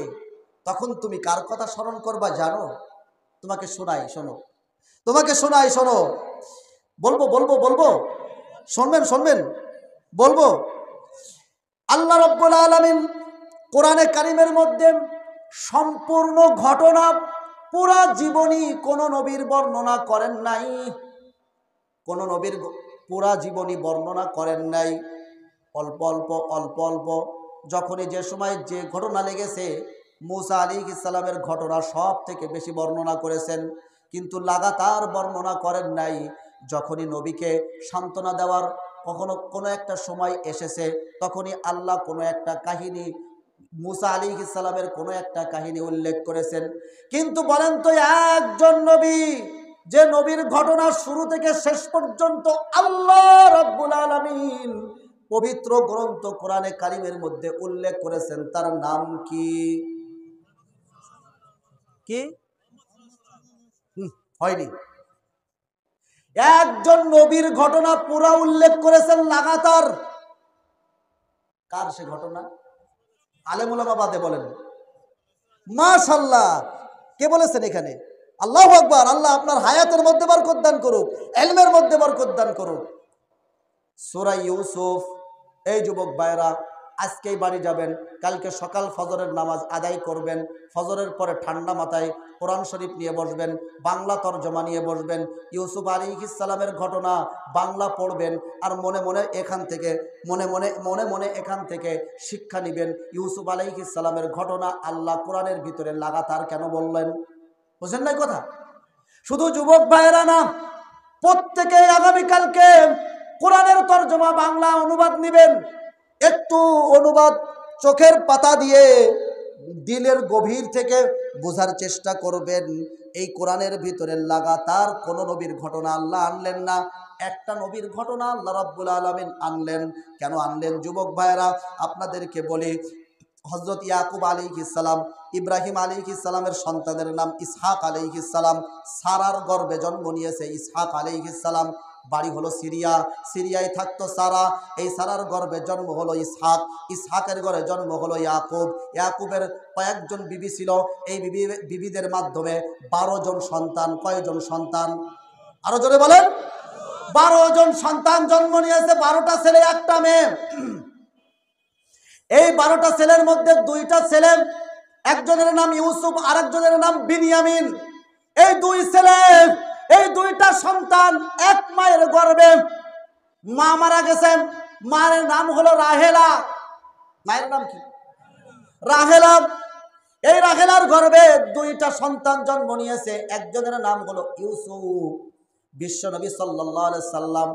তখন তুমি কার কথা স্মরণ করবা জানো? তোমাকে শোনাই, শোনো। বলবো, শুনবেন, বলবো। আল্লাহ রাব্বুল আলামিন কোরআনে কারীমের মধ্যে সম্পূর্ণ ঘটনা, পুরা জীবনী কোন নবীর বর্ণনা করেন নাই, কোন নবীর পুরা জীবনী বর্ণনা করেন নাই। অল্প অল্প যখনই যে সময় যে ঘটনা লেগেছে, মূসা আলাইহিস সালামের ঘটনা সব থেকে বেশি বর্ণনা করেছেন, কিন্তু লাগাতার বর্ণনা করেন নাই। যখনই নবীকে সান্ত্বনা দেওয়ার কোনো একটা সময় এসেছে, তখনই আল্লাহ কোনো একটা কাহিনী, মূসা আলাইহিস সালামের কোনো একটা কাহিনী উল্লেখ করেছেন। কিন্তু বলেন তো, একজন নবী, যে নবীর ঘটনা শুরু থেকে শেষ পর্যন্ত আল্লাহ রাব্বুল আলামিন পবিত্র গ্রন্থ কোরআনে কারীমের মধ্যে উল্লেখ করেছেন, তার নাম কি? হয়নি। একজন নবীর ঘটনা পুরা উল্লেখ করেছেন লাগাতার। কার সে ঘটনা? আলেম উলামা বাদে বলেন মাশাআল্লাহ। কে বলেছেন এখানে? আল্লাহু আকবার। আল্লাহ আপনার হায়াতের মধ্যে বরকত দান করুক, ইলমের মধ্যে বরকত দান করুক। সূরা ইউসুফ। এই যুবক ভাইরা, আজকেই বাড়ি যাবেন, কালকে সকাল ফজরের নামাজ আদায় করবেন, ফজরের পরে ঠান্ডা মাথায় কোরআন শরীফ নিয়ে বসবেন, বাংলা তরজমা নিয়ে বসবেন, ইউসুফ আলাইহিস সালামের ঘটনা বাংলা পড়বেন, আর মনে মনে এখান থেকে শিক্ষা নেবেন। ইউসুফ আলাইহিস সালামের ঘটনা আল্লাহ কোরআনের ভিতরে লাগাতার কেন বললেন? বুঝেন নাই কথা? শুধু যুবক ভাইরা না, প্রত্যেকে আগামীকালকে কোরআনের তরজমা বাংলা অনুবাদ নেবেন। একটু অনুবাদ চোখের পাতা দিয়ে দিলের গভীর থেকে বোঝার চেষ্টা করবেন। এই কোরআনের ভিতরে লাগাতার কোন নবীর ঘটনা আল্লাহ আনলেন না, একটা নবীর ঘটনা আল্লাহ রাব্বুল আলামিন আনলেন। কেন আনলেন যুবক ভাইরা? আপনাদেরকে বলি, হযরত ইয়াকুব আলাইহিস সালাম, ইব্রাহিম আলাইহিস সালামের সন্তানের নাম ইসহাক আলাইহিস সালাম, সারার গর্ভে জন্ম নিয়েছে ইসহাক আলাইহিস সালাম। বাড়ি হলো সিরিয়া, সিরিয়ায় থাকতো সারা, এই সারার গর্ভে জন্ম হলো ইসহাক, ইসহাকের ঘরে জন্ম হলো ইয়াকুব, ইয়াকুবের কয়েকজন বিবি ছিল, এই বিবিদের মাধ্যমে 12 জন সন্তান। কয়জন সন্তান? আরো জোরে বলেন। 12 জন সন্তান জন্ম নিয়েছে, 12টা ছেলে একটা মেয়ে। এই 12টা ছেলের মধ্যে 2টা ছেলে, একজনের নাম ইউসুফ আর একজনের নাম বিনিয়ামিন। এই 2 ছেলে, এই 2টা সন্তান এক মায়ের গর্ভে। মা মারা গেছেন, মায়ের নাম হলো রাহেলা। মায়ের নাম কি? রাহেলা। এই রাহেলার গর্ভে 2টা সন্তান জন্ম নিয়েছে, একজনের নাম হলো ইউসুফ। বিশ্বনবী সাল্লাল্লাহু আলাইহি সাল্লাম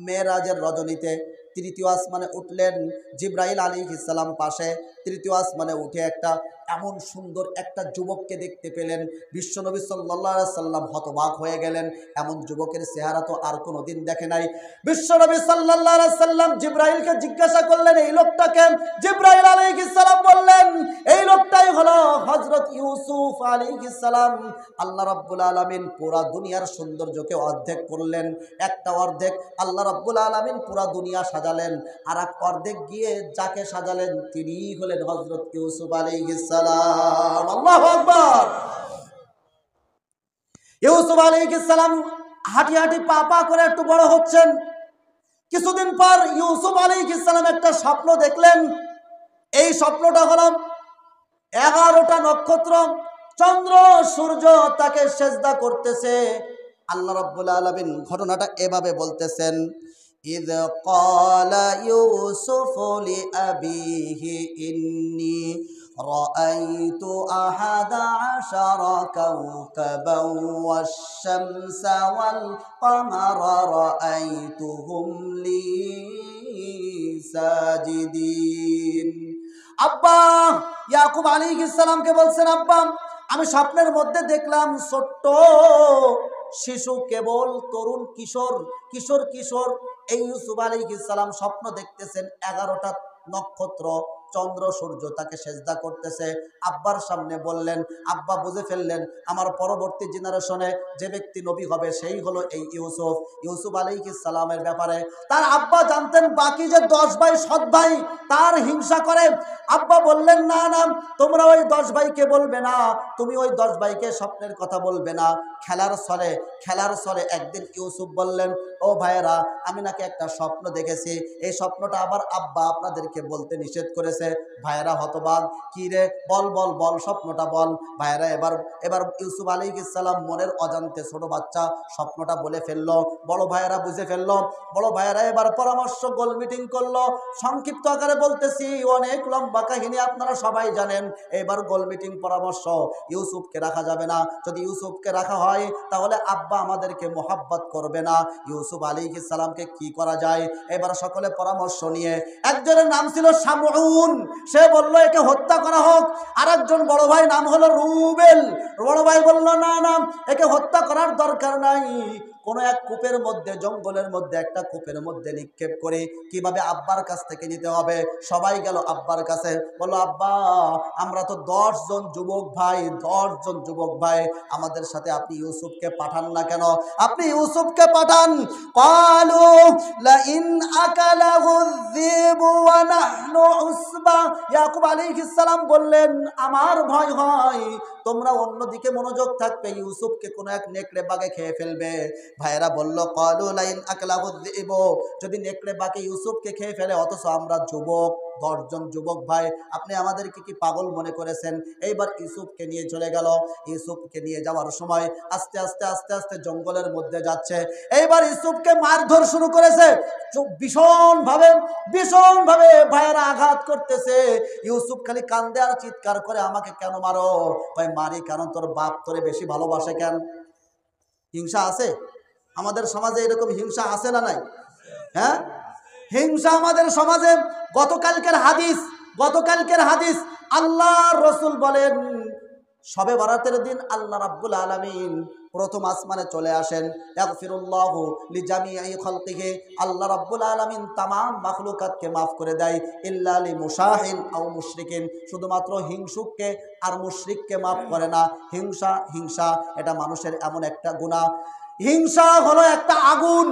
মেরাজের রজনীতে 3য় আসমানে উঠলেন, জিবরাইল আলাইহিস সালাম পাশে। 3য় আসমানে উঠে একটা এমন সুন্দর একটা যুবককে দেখতে পেলেন। বিশ্বনবী সাল্লাল্লাহু আলাইহি সাল্লাম হতবাক হয়ে গেলেন, এমন যুবকের চেহারা তো আর কোনোদিন দেখে নাই। বিশ্বনবী সাল্লাল্লাহু আলাইহি সাল্লাম জিবরাইলকে জিজ্ঞাসা করলেন, এই লোকটাকে? জিবরাইল আলাইহিস সালাম বললেন, এই লোকটাই হলো হযরত ইউসুফ আলাইহিস সালাম। আল্লাহ রাব্বুল আলামিন পুরা দুনিয়ার সৌন্দর্যকে অর্ধেক করলেন, একটা অর্ধেক আল্লাহ রাব্বুল আলামিন পুরা দুনিয়া সাজালেন, আর এক অর্ধেক গিয়ে যাকে সাজালেন তিনিই হলেন হযরত ইউসুফ আলাইহিস সালাম। আল্লাহু আকবার। ইউসুফ আলাইহিস সালাম হাঁটি হাঁটি পা পা করে একটু বড় হচ্ছেন। কিছুদিন পর ইউসুফ আলাইহিস সালাম একটা স্বপ্ন দেখলেন। এই স্বপ্নটা হলো 11টা নক্ষত্র, চন্দ্র, সূর্য তাকে সেজদা করতেছে। আল্লাহ রাব্বুল আলামিন ঘটনাটা এভাবে বলতেছেন, ইয ক্বালা ইউসুফু লিআবিহি ইন্নী রাআইতু আহাদা আশারা কাওকাবান ওয়াশ-শামসা ওয়াল কামারা রাআইতুহুম লি সাজিদিন। আব্বা ইয়াকুব আলাইহিস সালামকে বলছেন, আব্বা আমি স্বপ্নের মধ্যে দেখলাম ছোট্ট শিশু, কেবল তরুণ কিশোর, কিশোর এই ইউসুফ আলাইহিস সালাম স্বপ্ন দেখতেছেন 11টা নক্ষত্র, চন্দ্র, সূর্য তাকে সেজদা করতেছে। আব্বার সামনে বললেন, আব্বা বুঝে ফেললেন আমার পরবর্তী জেনারেশনে যে ব্যক্তি নবী হবে সেই হলো এই ইউসুফ। ইউসুফ আলাইহিস সালামের ব্যাপারে তার আব্বা জানতেন বাকি যে 10 ভাই সৎ ভাই তার হিংসা করে। আব্বা বললেন, না না, তোমরা ওই 10 ভাইকে বলবে না, তুমি ওই 10 ভাইকে স্বপ্নের কথা বলবে না। খেলার ছলে একদিন ইউসুফ বললেন, ও ভাইয়েরা, আমি নাকি একটা স্বপ্ন দেখেছি, এই স্বপ্নটা আবার আব্বা আপনাদেরকে বলতে নিষেধ করেছে। ভাইয়েরা হতবাক, কি রে, বল বল বল, স্বপ্নটা বল। ভাইয়েরা এবার ইউসুফ আলাইহিস সালাম মনের অজান্তে ছোট বাচ্চা স্বপ্নটা বলে ফেললো। বড় ভাইয়েরা বুঝে ফেললো। বড় ভাইয়েরা এবার পরামর্শ গোল মিটিং করলো। সংক্ষিপ্ত আকারে বলতেছি, অনেক লম্বা কাহিনী আপনারা সবাই জানেন। এবার গোল মিটিং পরামর্শ, ইউসুফকে রাখা যাবে না। যদি ইউসুফকে রাখা হয় তাহলে আব্বা আমাদেরকে মোহাব্বত করবে না। ইউসুফ আলাইহিস সালামকে কি করা যায়? এবার সকলে পরামর্শ নিয়ে, একজনের নাম ছিল শামউন, সে বলল একে হত্যা করা হোক। আর একজন বড় ভাই নাম হলো রুবেল, বড় ভাই বলল না না, একে হত্যা করার দরকার নাই, কোনো এক কূপের মধ্যে, জঙ্গলের মধ্যে একটা কূপের মধ্যে নিক্ষেপ করে কিভাবে আব্বার কাছ থেকে নিতে হবে। সবাই গেল আব্বার কাছে, বলল আব্বা আমরা তো 10 জন যুবক ভাই, আমাদের সাথে আপনি ইউসুফকে পাঠান না কেন? আপনি ইউসুফকে পাঠান। ক্বালু লা ইন আকালাহু যিবু ওয়া নাহনু উসবা। ইয়াকুব আলাইহিস সালাম বললেন, আমার ভয় হয় তোমরা অন্যদিকে মনোযোগ থাকবে, ইউসুফকে কোনো এক নেকড়ে বাঘে খেয়ে ফেলবে। ভাইয়েরা বলল, ক্বালু লা ইন আকালাহু যিবু, যদি নেকড়ে বাঘে ইউসুফকে খেয়ে ফেলে, অথচ আমরা যুবক, 10 জন যুবক ভাই, আপনি আমাদেরকে কি পাগল মনে করেছেন? এইবার ইউসুফকে নিয়ে চলে গেল। ইউসুফকে নিয়ে যাওয়ার সময় আস্তে আস্তে আস্তে আস্তে জঙ্গলের মধ্যে যাচ্ছে। এইবার ইউসুফকে মারধর শুরু করেছে ভীষণভাবে ভাইয়েরা আঘাত করতেছে। ইউসুফ খালি কান্দে আর চিৎকার করে, আমাকে কেন মারো? ভাই মারি কারণ তোর বাপ তোরে বেশি ভালোবাসে। কেন? হিংসা আছে আমাদের সমাজে, এরকম হিংসা আছে না নাই? হ্যাঁ, হিংসা আমাদের সমাজে। গতকালকের হাদিস আল্লাহ রসুল বলেন, শবে বরাতের দিন আল্লাহ রাব্বুল আলামিন প্রথম আসমানে চলে আসেন। ইয়াগফিরুল্লাহু লিজামিই খালকিহি, আল্লাহ রাব্বুল আলামিন तमाम মাখলুকাতকে maaf করে দেয়, ইল্লা লিমুশাহিন আও মুশরিকিন, শুধুমাত্র হিংসুককে আর মুশরিককে maaf করে না। হিংসা এটা মানুষের এমন একটা গুনাহ। হিংসা হলো একটা আগুন,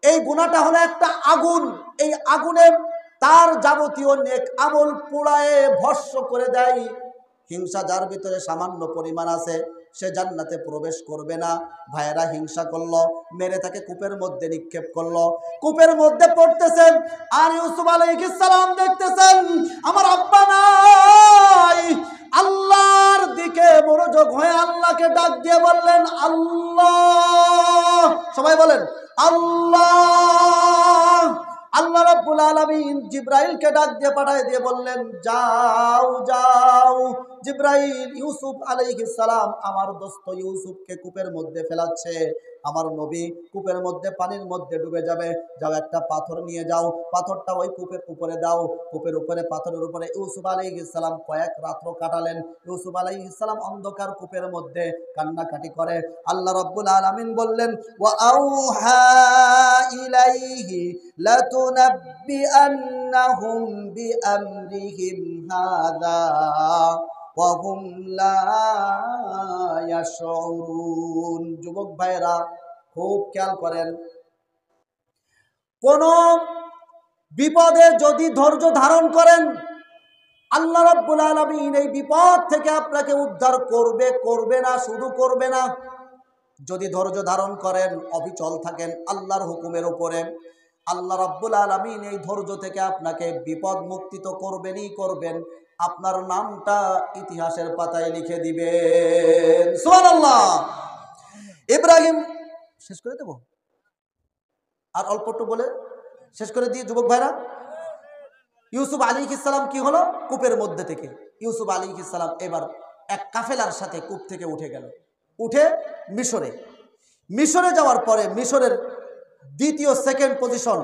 এই গুনাহটা হলো একটা আগুন, এই আগুনে তার যাবতীয় নেক আমল পোড়ায় ভস্ম করে দেয়। হিংসা যার ভিতরে সামান্য পরিমাণ আছে সে জান্নাতে প্রবেশ করবে না। ভাইয়েরা হিংসা করলো, মেরে তাকে কূপের মধ্যে নিক্ষেপ করলো, কূপের মধ্যে পড়তেছেন। আর ইউসুফ আলাইহিস সালাম দেখতেছেন আমার আব্বা নাই। আল্লাহর দিকে মনোযোগ হয়ে আল্লাহকে ডাক দিয়ে বললেন আল্লাহ। সবাই বলেন আল্লাহ। আল্লাহ রাব্বুল আলামিন জিবরাইলকে ডাক দিয়ে পাঠায় দিয়ে বললেন যাও যাও জিবরাইল, ইউসুফ আলাইহিস সালাম আমার দোস্ত ইউসুফকে কূপের মধ্যে ফেলাচ্ছে, আমার নবী কূপের মধ্যে পানির মধ্যে ডুবে যাবে, যাও একটা পাথর নিয়ে যাও, পাথরটা ওই কূপের উপরে দাও। কূপের উপরে পাথরের উপরে ইউসুফ আলাইহিস সালাম কয়েক রাত্র কাটালেন। ইউসুফ আলাইহিস সালাম অন্ধকার কূপের মধ্যে কান্নাকাটি করে। আল্লাহ রাব্বুল আলামিন বললেন ওয়া আউহা ইলাইহি লাতুনাব্বিআন্নাহুম বিআমরিহিম হাযা ওয়া হুম লা ইয়াশউরুন। যুবক ভাইরা খুব খেয়াল করেন, কোন বিপদে যদি ধৈর্য ধারণ করেন আল্লাহ রাব্বুল আলামিন এই বিপদ থেকে আপনাকে উদ্ধার করবে, করবে না, শুধু করবে না, যদি ধৈর্য ধারণ করেন, অবিচল থাকেন আল্লাহর হুকুমের উপরে, আল্লাহ রাব্বুল আলামিন এই ধৈর্য থেকে আপনাকে বিপদ মুক্তি তো করবেনই করবেন, আপনার নামটা ইতিহাসের পাতায় লিখে দিবেন। সুবহানাল্লাহ। ইব্রাহিম শেষ করে দেব আর অল্প একটু বলে শেষ করে দিয়ে যুবক ভাইরা, ইউসুফ আলাইহিস সালাম কি হলো, কূপের মধ্যে থেকে ইউসুফ আলাইহিস সালাম এবার এক কাফেলার সাথে কূপ থেকে উঠে গেল, উঠে মিশরে যাওয়ার পরে মিশরের দ্বিতীয় সেকেন্ড পজিশন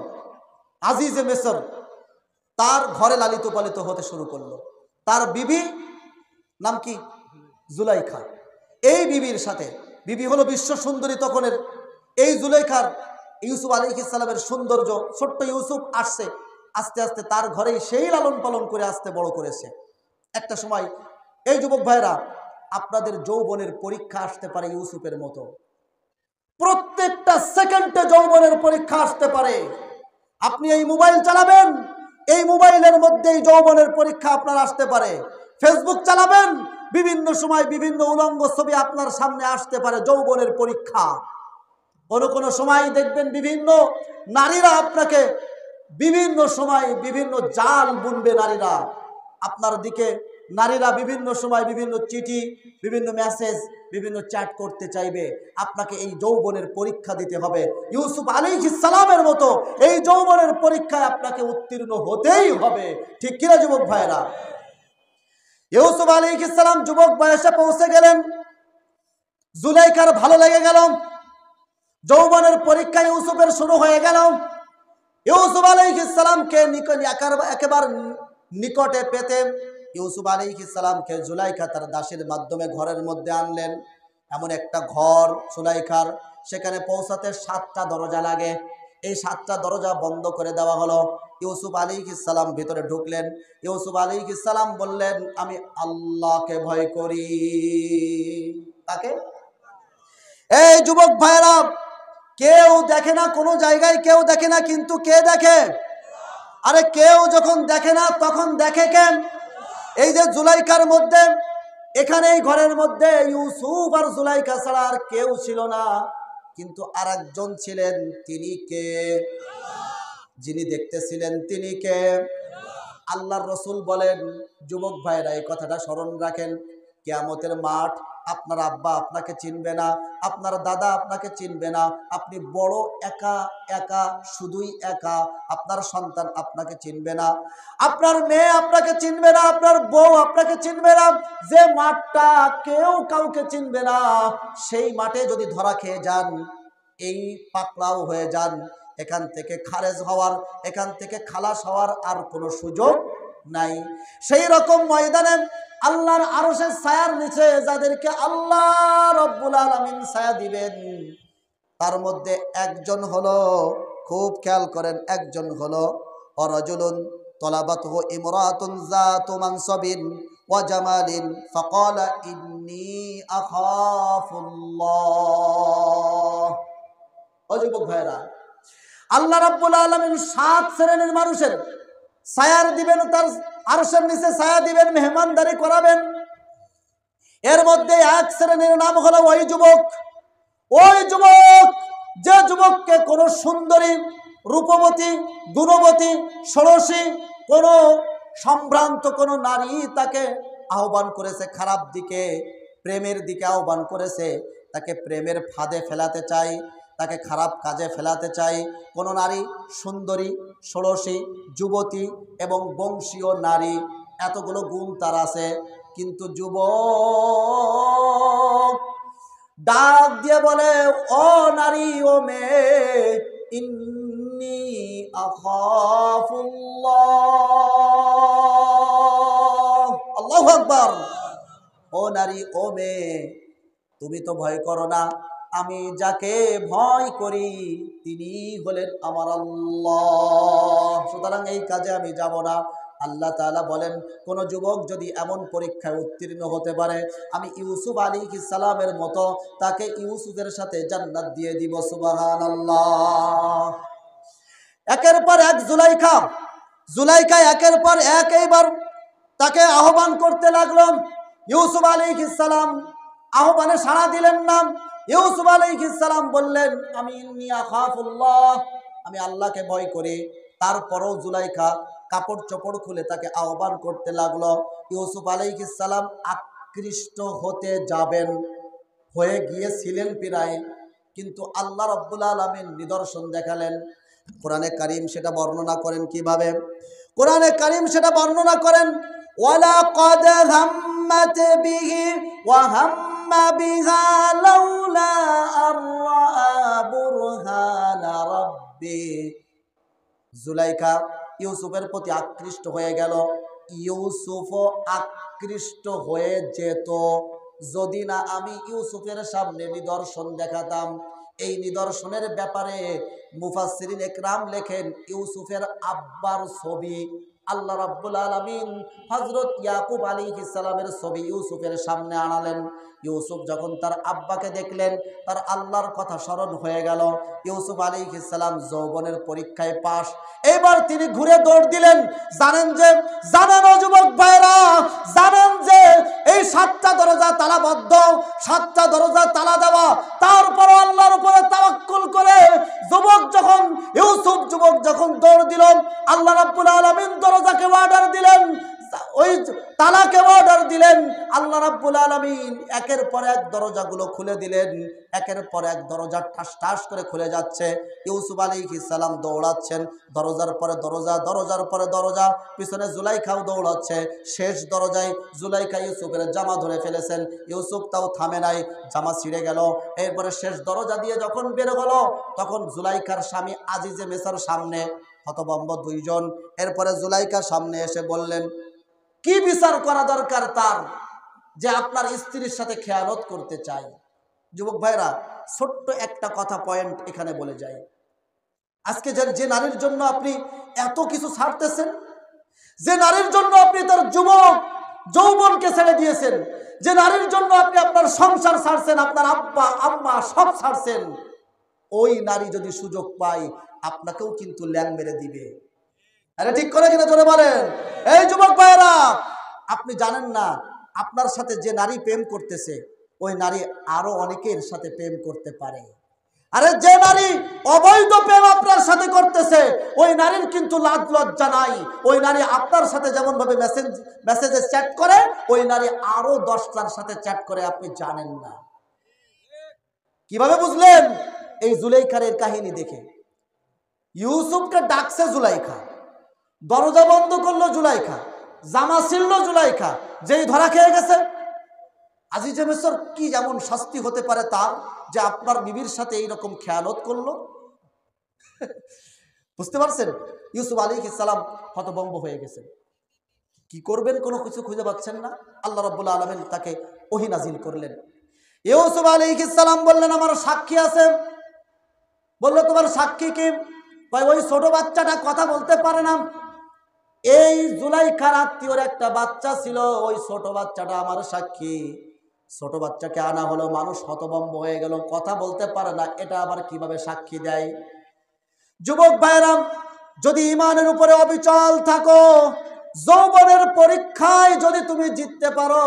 আজিজে মিসর, তার ঘরে লালিত পালিত হতে শুরু করলো। তার বিবি নাম কি জুলাইখা। এই বিবির সাথে, বিবি হলো বিশ্ব সুন্দরী তখনের, এই জুলাইখার ইউসুফ আলাইহিস সালামের সৌন্দর্য, ছোট্ট ইউসুফ আসছে আস্তে আস্তে তার ঘরেই সেই লালন পালন করে আস্তে বড় করেছে। একটা সময় এই যুবক ভাইরা আপনাদের যৌবনের পরীক্ষা আসতে পারে ইউসুফের মতো, প্রত্যেকটা সেকেন্ডে যৌবনের পরীক্ষা আসতে পারে। আপনি এই মোবাইল চালাবেন, এই মোবাইলের মধ্যেই যৌবনের পরীক্ষা আপনার আসতে পারে। ফেসবুক চালাবেন, বিভিন্ন সময় বিভিন্ন উলঙ্গ ছবি আপনার সামনে আসতে পারে, যৌবনের পরীক্ষা। কোনো সময় দেখবেন বিভিন্ন নারীরা আপনাকে বিভিন্ন সময় বিভিন্ন জাল বুনবে, নারীরা আপনার দিকে, নারীরা বিভিন্ন সময় বিভিন্ন চিঠি, বিভিন্ন মেসেজ, বিভিন্ন চ্যাট করতে চাইবে। আপনাকে এই যৌবনের পরীক্ষা দিতে হবে, ইউসুফ আলাইহিস সালামের মতো এই যৌবনের পরীক্ষায় আপনাকে উত্তীর্ণ হতেই হবে। ঠিক কিনা যুবক ভাইরা? ইউসুফ আলাইহিস সালাম যুবক বয়সে পৌঁছে গেলেন, জুলাইখার ভালো লেগে গেল, যৌবনের পরীক্ষা ইউসুফের শুরু হয়ে গেল। ইউসুফ আলাইহিস সালামকে একেবারে নিকটে পেতে ইউসুফ আলাইহিস সালামকে জুলাইখা তার দাসীর মাধ্যমে ঘরের মধ্যে আনলেন। এমন একটা ঘর জুলাইখার, সেখানে পৌঁছাতে 7টা দরজা লাগে, এই 7টা দরজা বন্ধ করে দেওয়া হলো। ইউসুফ আলাইহিস সালাম ভিতরে ঢুকলেন। ইউসুফ আলাইহিস সালাম বললেন আমি আল্লাহকে ভয় করি। তাকে এই যুবক ভাইরা, কেউ দেখে না, কোনো জায়গায় কেউ দেখে না, কিন্তু কে দেখে? আরে কেউ যখন দেখে না তখন দেখে কেন? এই যে জুলাইখার মধ্যে, এখানে এই ঘরের মধ্যে ইউসুফ আর জুলাইখা ছাড়া আর কেউ ছিল না, কিন্তু আরেকজন ছিলেন। তিনি কে? যিনি দেখতেছিলেন তিনি কে? আল্লাহর রাসূল বলেন, যুবক ভাইরা এই কথাটা স্মরণ রাখেন, কিয়ামতের মাঠ আপনার আব্বা আপনাকে চিনবে না, আপনার দাদা আপনাকে চিনবে না, আপনি বড় একা একা, শুধুই একা, আপনার সন্তান আপনাকে চিনবে না, আপনার মেয়ে আপনাকে চিনবে না, আপনার বউ আপনাকে চিনবে না। যে মাঠটা কেউ কাউকে চিনবে না, সেই মাঠে যদি ধরা খেয়ে যান, এই পাকড়াও হয়ে যান, এখান থেকে খারেজ হওয়ার, এখান থেকে খালাস হওয়ার আর কোনো সুযোগ নাই। সেই রকম ময়দানে আল্লাহর আরশের ছায়ার নিচে যাদেরকে আল্লাহ রব্বুল আলামিন ছায়া দিবেন, তার মধ্যে একজন হলো, খুব খেয়াল করেন, একজন হলো রাজুলুন তলাবাতহু ইমরাতুন যাতু মানসাবিন ওয়া জামালিন ফাকালা ইন্নী আখাফুল্লাহ। ও যুবক ভাইরা, আল্লাহ রাব্বুল আলামিন 7 শ্রেণীর মানুষের ছায়া দিবেন, তার আরশের নিচে ছায়া দিবেন, মেহমানদারি করাবেন। এর মধ্যে এক শ্রেণীর নাম হলো ওই যুবক যে যুবককে কোনো সুন্দরী, রূপবতী, গুণবতী, ষোড়শী, কোনো সম্ভ্রান্ত কোনো নারী তাকে আহ্বান করেছে খারাপ দিকে, প্রেমের দিকে আহ্বান করেছে, তাকে প্রেমের ফাঁদে ফেলাতে চাই, তাকে খারাপ কাজে ফেলাতে চাই। কোনো নারী সুন্দরী, ষোড়শী, যুবতী এবং বংশীয় নারী, এতগুলো গুণ তার আছে, কিন্তু যুবক ডাক দিয়ে বলে, ও নারী, ও মেয়ে, ইন্নী আখাফুল্লাহ। আল্লাহু আকবার। ও নারী, ও মেয়ে, তুমি তো ভয় করো না, আমি যাকে ভয় করি তিনি হলেন আমার আল্লাহ, সুতরাং এই কাজে আমি যাব না। আল্লাহ তাআলা বলেন, কোন যুবক যদি এমন পরীক্ষায় উত্তীর্ণ হতে পারে, আমি ইউসুফ আলাইহিস সালামের মতো তাকে ইউসুফের সাথে জান্নাত দিয়ে দিব। সুবহানাল্লাহ। একের পর এক জুলাইখা একের পর এক এইবার তাকে আহ্বান করতে লাগলো। ইউসুফ আলাইহিস সালাম আহ্বানে সাড়া দিলেন না। ইউসুফ আলাইহিস সালাম বললেন, আমি ইন্নী আখাফুল্লাহ, আমি আল্লাহকে ভয় করি। তারপরও জুলাইখা কাপড় চোপড় খুলে তাকে আহ্বান করতে লাগলো। ইউসুফ আলাইহিস সালাম আকৃষ্ট হতে যাবেন, হয়ে গিয়েছিলেন প্রায়, কিন্তু আল্লাহ রাব্বুল আলামিন নিদর্শন দেখালেন। কোরআনে কারীম সেটা বর্ণনা করেন কিভাবে? কোরআনে কারীম সেটা বর্ণনা করেন, ওয়ালাকাদ হাম্মাত বিহি ওয়া হাম্মা বিহা লাউলা আররা বুরহানা রাব্বি। জুলাইখা ইউসুফের প্রতি আকৃষ্ট হয়ে গেল। ইউসুফও আকৃষ্ট হয়ে যেত যদি না আমি ইউসুফের সামনে নিদর্শন দেখাতাম। এই নিদর্শনের ব্যাপারে মুফাসসিরিন একরাম লেখেন, ইউসুফের আব্বার ছবি আল্লাহ রাব্বুল আলামিন হযরত ইয়াকুব আলাইহিস সালামের ছবি ইউসুফের সামনে আনালেন। ইউসুফ যখন তার আব্বাকে দেখলেন, তার আল্লাহর কথা স্মরণ হয়ে গেল। ইউসুফ আলাইহিস সালাম যৌবনের পরীক্ষায় পাস। এবার তিনি ঘুরে দৌড় দিলেন। জানেন ও যুবক ভাইরা, জানেন যে এই 7টা দরজা তালাবদ্ধ, 7টা দরজা তালা দেওয়া, তারপর আল্লাহর উপরে তাওয়াক্কুল করে যুবক যখন দৌড় দিল, আল্লাহ রাব্বুল আলামিন দরজাকে অর্ডার দিলেন, ওই তালাকে অর্ডার দিলেন। আল্লাহ রাব্বুল আলামিন একের পর এক দরজাগুলো খুলে দিলেন। একের পর এক দরজা ঠাস ঠাস করে খুলে যাচ্ছে। ইউসুফ আলাইহিস সালাম দৌড়াচ্ছেন, দরজার পরে দরজা, দরজার পরে দরজা, পিছনে জুলাইখাও দৌড়াচ্ছে। শেষ দরজায় জুলাইখা ইউসুফের জামা ধরে ফেলেছেন। ইউসুফ তাও থামে নাই, জামা ছিঁড়ে গেল। এরপরে শেষ দরজা দিয়ে যখন বের হলো, তখন জুলাইখার স্বামী আজিজে মেসার সামনে, হতভম্ব দুইজন। এরপরে জুলাইখার সামনে এসে বললেন, কি বিচার করা দরকার তার যে আপনার স্ত্রীর সাথে খেয়ানত করতে চাই? যুবক ভাইরা, ছোট্ট একটা কথা পয়েন্ট এখানে বলে যায়। আজকে যে নারীর জন্য আপনি এত কিছু ছাড়তেছেন, যে নারীর জন্য আপনি তার যৌবনকে ছেড়ে দিয়েছেন, যে নারীর জন্য আপনি আপনার সংসার ছাড়ছেন, আপনার আব্বা আম্মা সব ছাড়ছেন, ওই নারী যদি সুযোগ পায় আপনাকেও কিন্তু ল্যাং মেরে দিবে। আরে ঠিক করে কিনা জোরে বলেন। এই যুবক ভাইরা, আপনি জানেন না আপনার সাথে যে নারী প্রেম করতেছে, ওই নারী আরো অনেকের সাথে প্রেম করতে পারে। আরে যে নারী অবৈধ প্রেম আপনার সাথে করতেছে, ওই নারীর কিন্তু লাজ লজ্জা নাই। ওই নারী আপনার সাথে যেমন ভাবে মেসেজে চ্যাট করে, ওই নারী আরো 10টার সাথে চ্যাট করে, আপনি জানেন না। কিভাবে বুঝলেন? এই জুলাইখার কাহিনী দেখে। ইউসুফকে ডাকছে জুলাইখা, দরজা বন্ধ করলো জুলাইখা, জামা ছিঁড়ল জুলাইখা, যেই ধরা খেয়ে গেছে। আজিজে মিসর কি যেমন শাস্তি হতে পারে তার, যে আপনার বিবির সাথে এইরকম খেয়ানত করলো? বুঝতে পারছেন? ইউসুফ আলাইহিস সালাম হতভম্ব হয়ে গেছেন। কি করবেন কোনো কিছু খুঁজে পাচ্ছেন না। আল্লাহ রাব্বুল আলামিন তাকে ওহী নাজিল করলেন। ইউসুফ আলাইহিস সালাম বললেন, আমার সাক্ষী আছে। বলল, তোমার সাক্ষী কি? ওই ছোট বাচ্চাটা কথা বলতে পারে না। এই জুলাইখার আত্মীয়র একটা বাচ্চা ছিল, ওই ছোট বাচ্চাটা আমার সাক্ষী। ছোট বাচ্চাকে আনা হলো, মানুষ হতভম্ব হয়ে গেল, কথা বলতে পারে না, এটা আবার কিভাবে সাক্ষী দেয়? যুবক ভাইরাম, যদি ঈমানের উপরে অবিচল থাকো, যৌবনের পরীক্ষায় যদি তুমি জিততে পারো,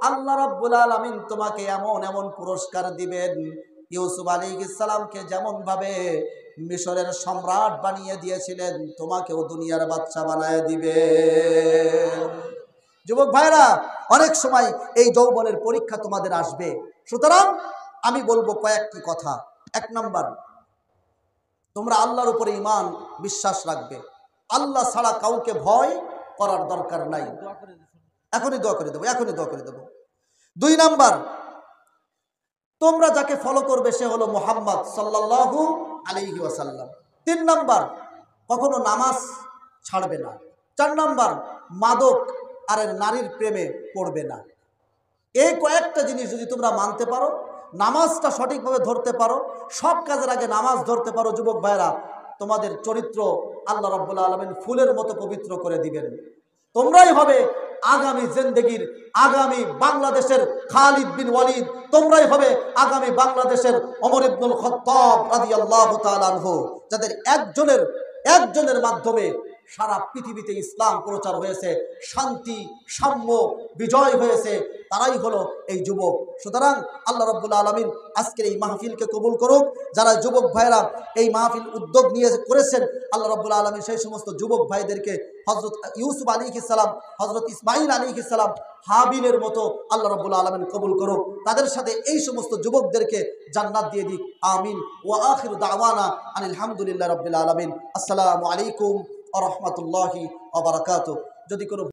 আল্লাহ রাব্বুল আলামিন তোমাকে এমন এমন পুরস্কার দিবেন। ইউসুফ আলাইহিস সালামকে যেমন ভাবে মিশরের সম্রাট বানিয়ে দিয়েছিলেন, তোমাকেও দুনিয়ার বাদশা বানায় দিবে। যুবক ভাইরা, অনেক সময় এই যৌবনের পরীক্ষা তোমাদের আসবে। সুতরাং আমি বলবো কয়েকটি কথা। এক নাম্বার, তোমরা আল্লাহর উপরে ঈমান বিশ্বাস রাখবে। আল্লাহ ছাড়া কাউকে ভয় করার দরকার নাই। এখনই দোয়া করে দেবো, এখনই দোয়া করে দেবো। 2 নাম্বার, তোমরা যাকে ফলো করবে সে হলো মুহাম্মদ সাল্লাল্লাহু আলাইহি ওয়াসাল্লাম। 3 নাম্বার, কখনো নামাজ ছাড়বে না। 4 নাম্বার, মাদক আর নারীর প্রেমে পড়বে না। এই কয়েকটা জিনিস যদি তোমরা মানতে পারো, নামাজটা সঠিকভাবে ধরতে পারো, সব কাজের আগে নামাজ ধরতে পারো, যুবক ভাইরা, তোমাদের চরিত্র আল্লাহ রাব্বুল আলামিন ফুলের মতো পবিত্র করে দিবেন। তোমরাই হবে আগামী জিন্দেগির, আগামী বাংলাদেশের খালিদ বিন ওয়ালিদ। তোমরাই হবে আগামী বাংলাদেশের ওমর ইবনুল খাত্তাব রাদিয়াল্লাহু তাআলা আনহু, যাদের একজনের মাধ্যমে সারা পৃথিবীতে ইসলাম প্রচার হয়েছে, শান্তি সাম্য বিজয় হয়েছে। তারাই হলো এই যুবক। সুতরাং আল্লাহ রাব্বুল আলামিন আজকের এই মাহফিলকে কবুল করুক। যারা যুবক ভাইরা এই মাহফিল উদ্যোগ নিয়ে করেছেন, আল্লাহ রাব্বুল আলামিন সেই সমস্ত যুবক ভাইদেরকে হযরত ইউসুফ আলাইহিস সালাম, হযরত ইসমাঈল আলাইহিস সালাম, হাবিলের মতো আল্লাহ রাব্বুল আলামিন কবুল করুক। তাদের সাথে এই সমস্ত যুবকদেরকে জান্নাত দিয়ে দিক। আমিন। ওয়া আখিরু দাওয়ানা আনিল হামদুলিল্লাহি রাব্বিল আলামিন। আসসালামু আলাইকুম ওয়া রাহমাতুল্লাহি ওয়া বারাকাতুহু। যদি কোনো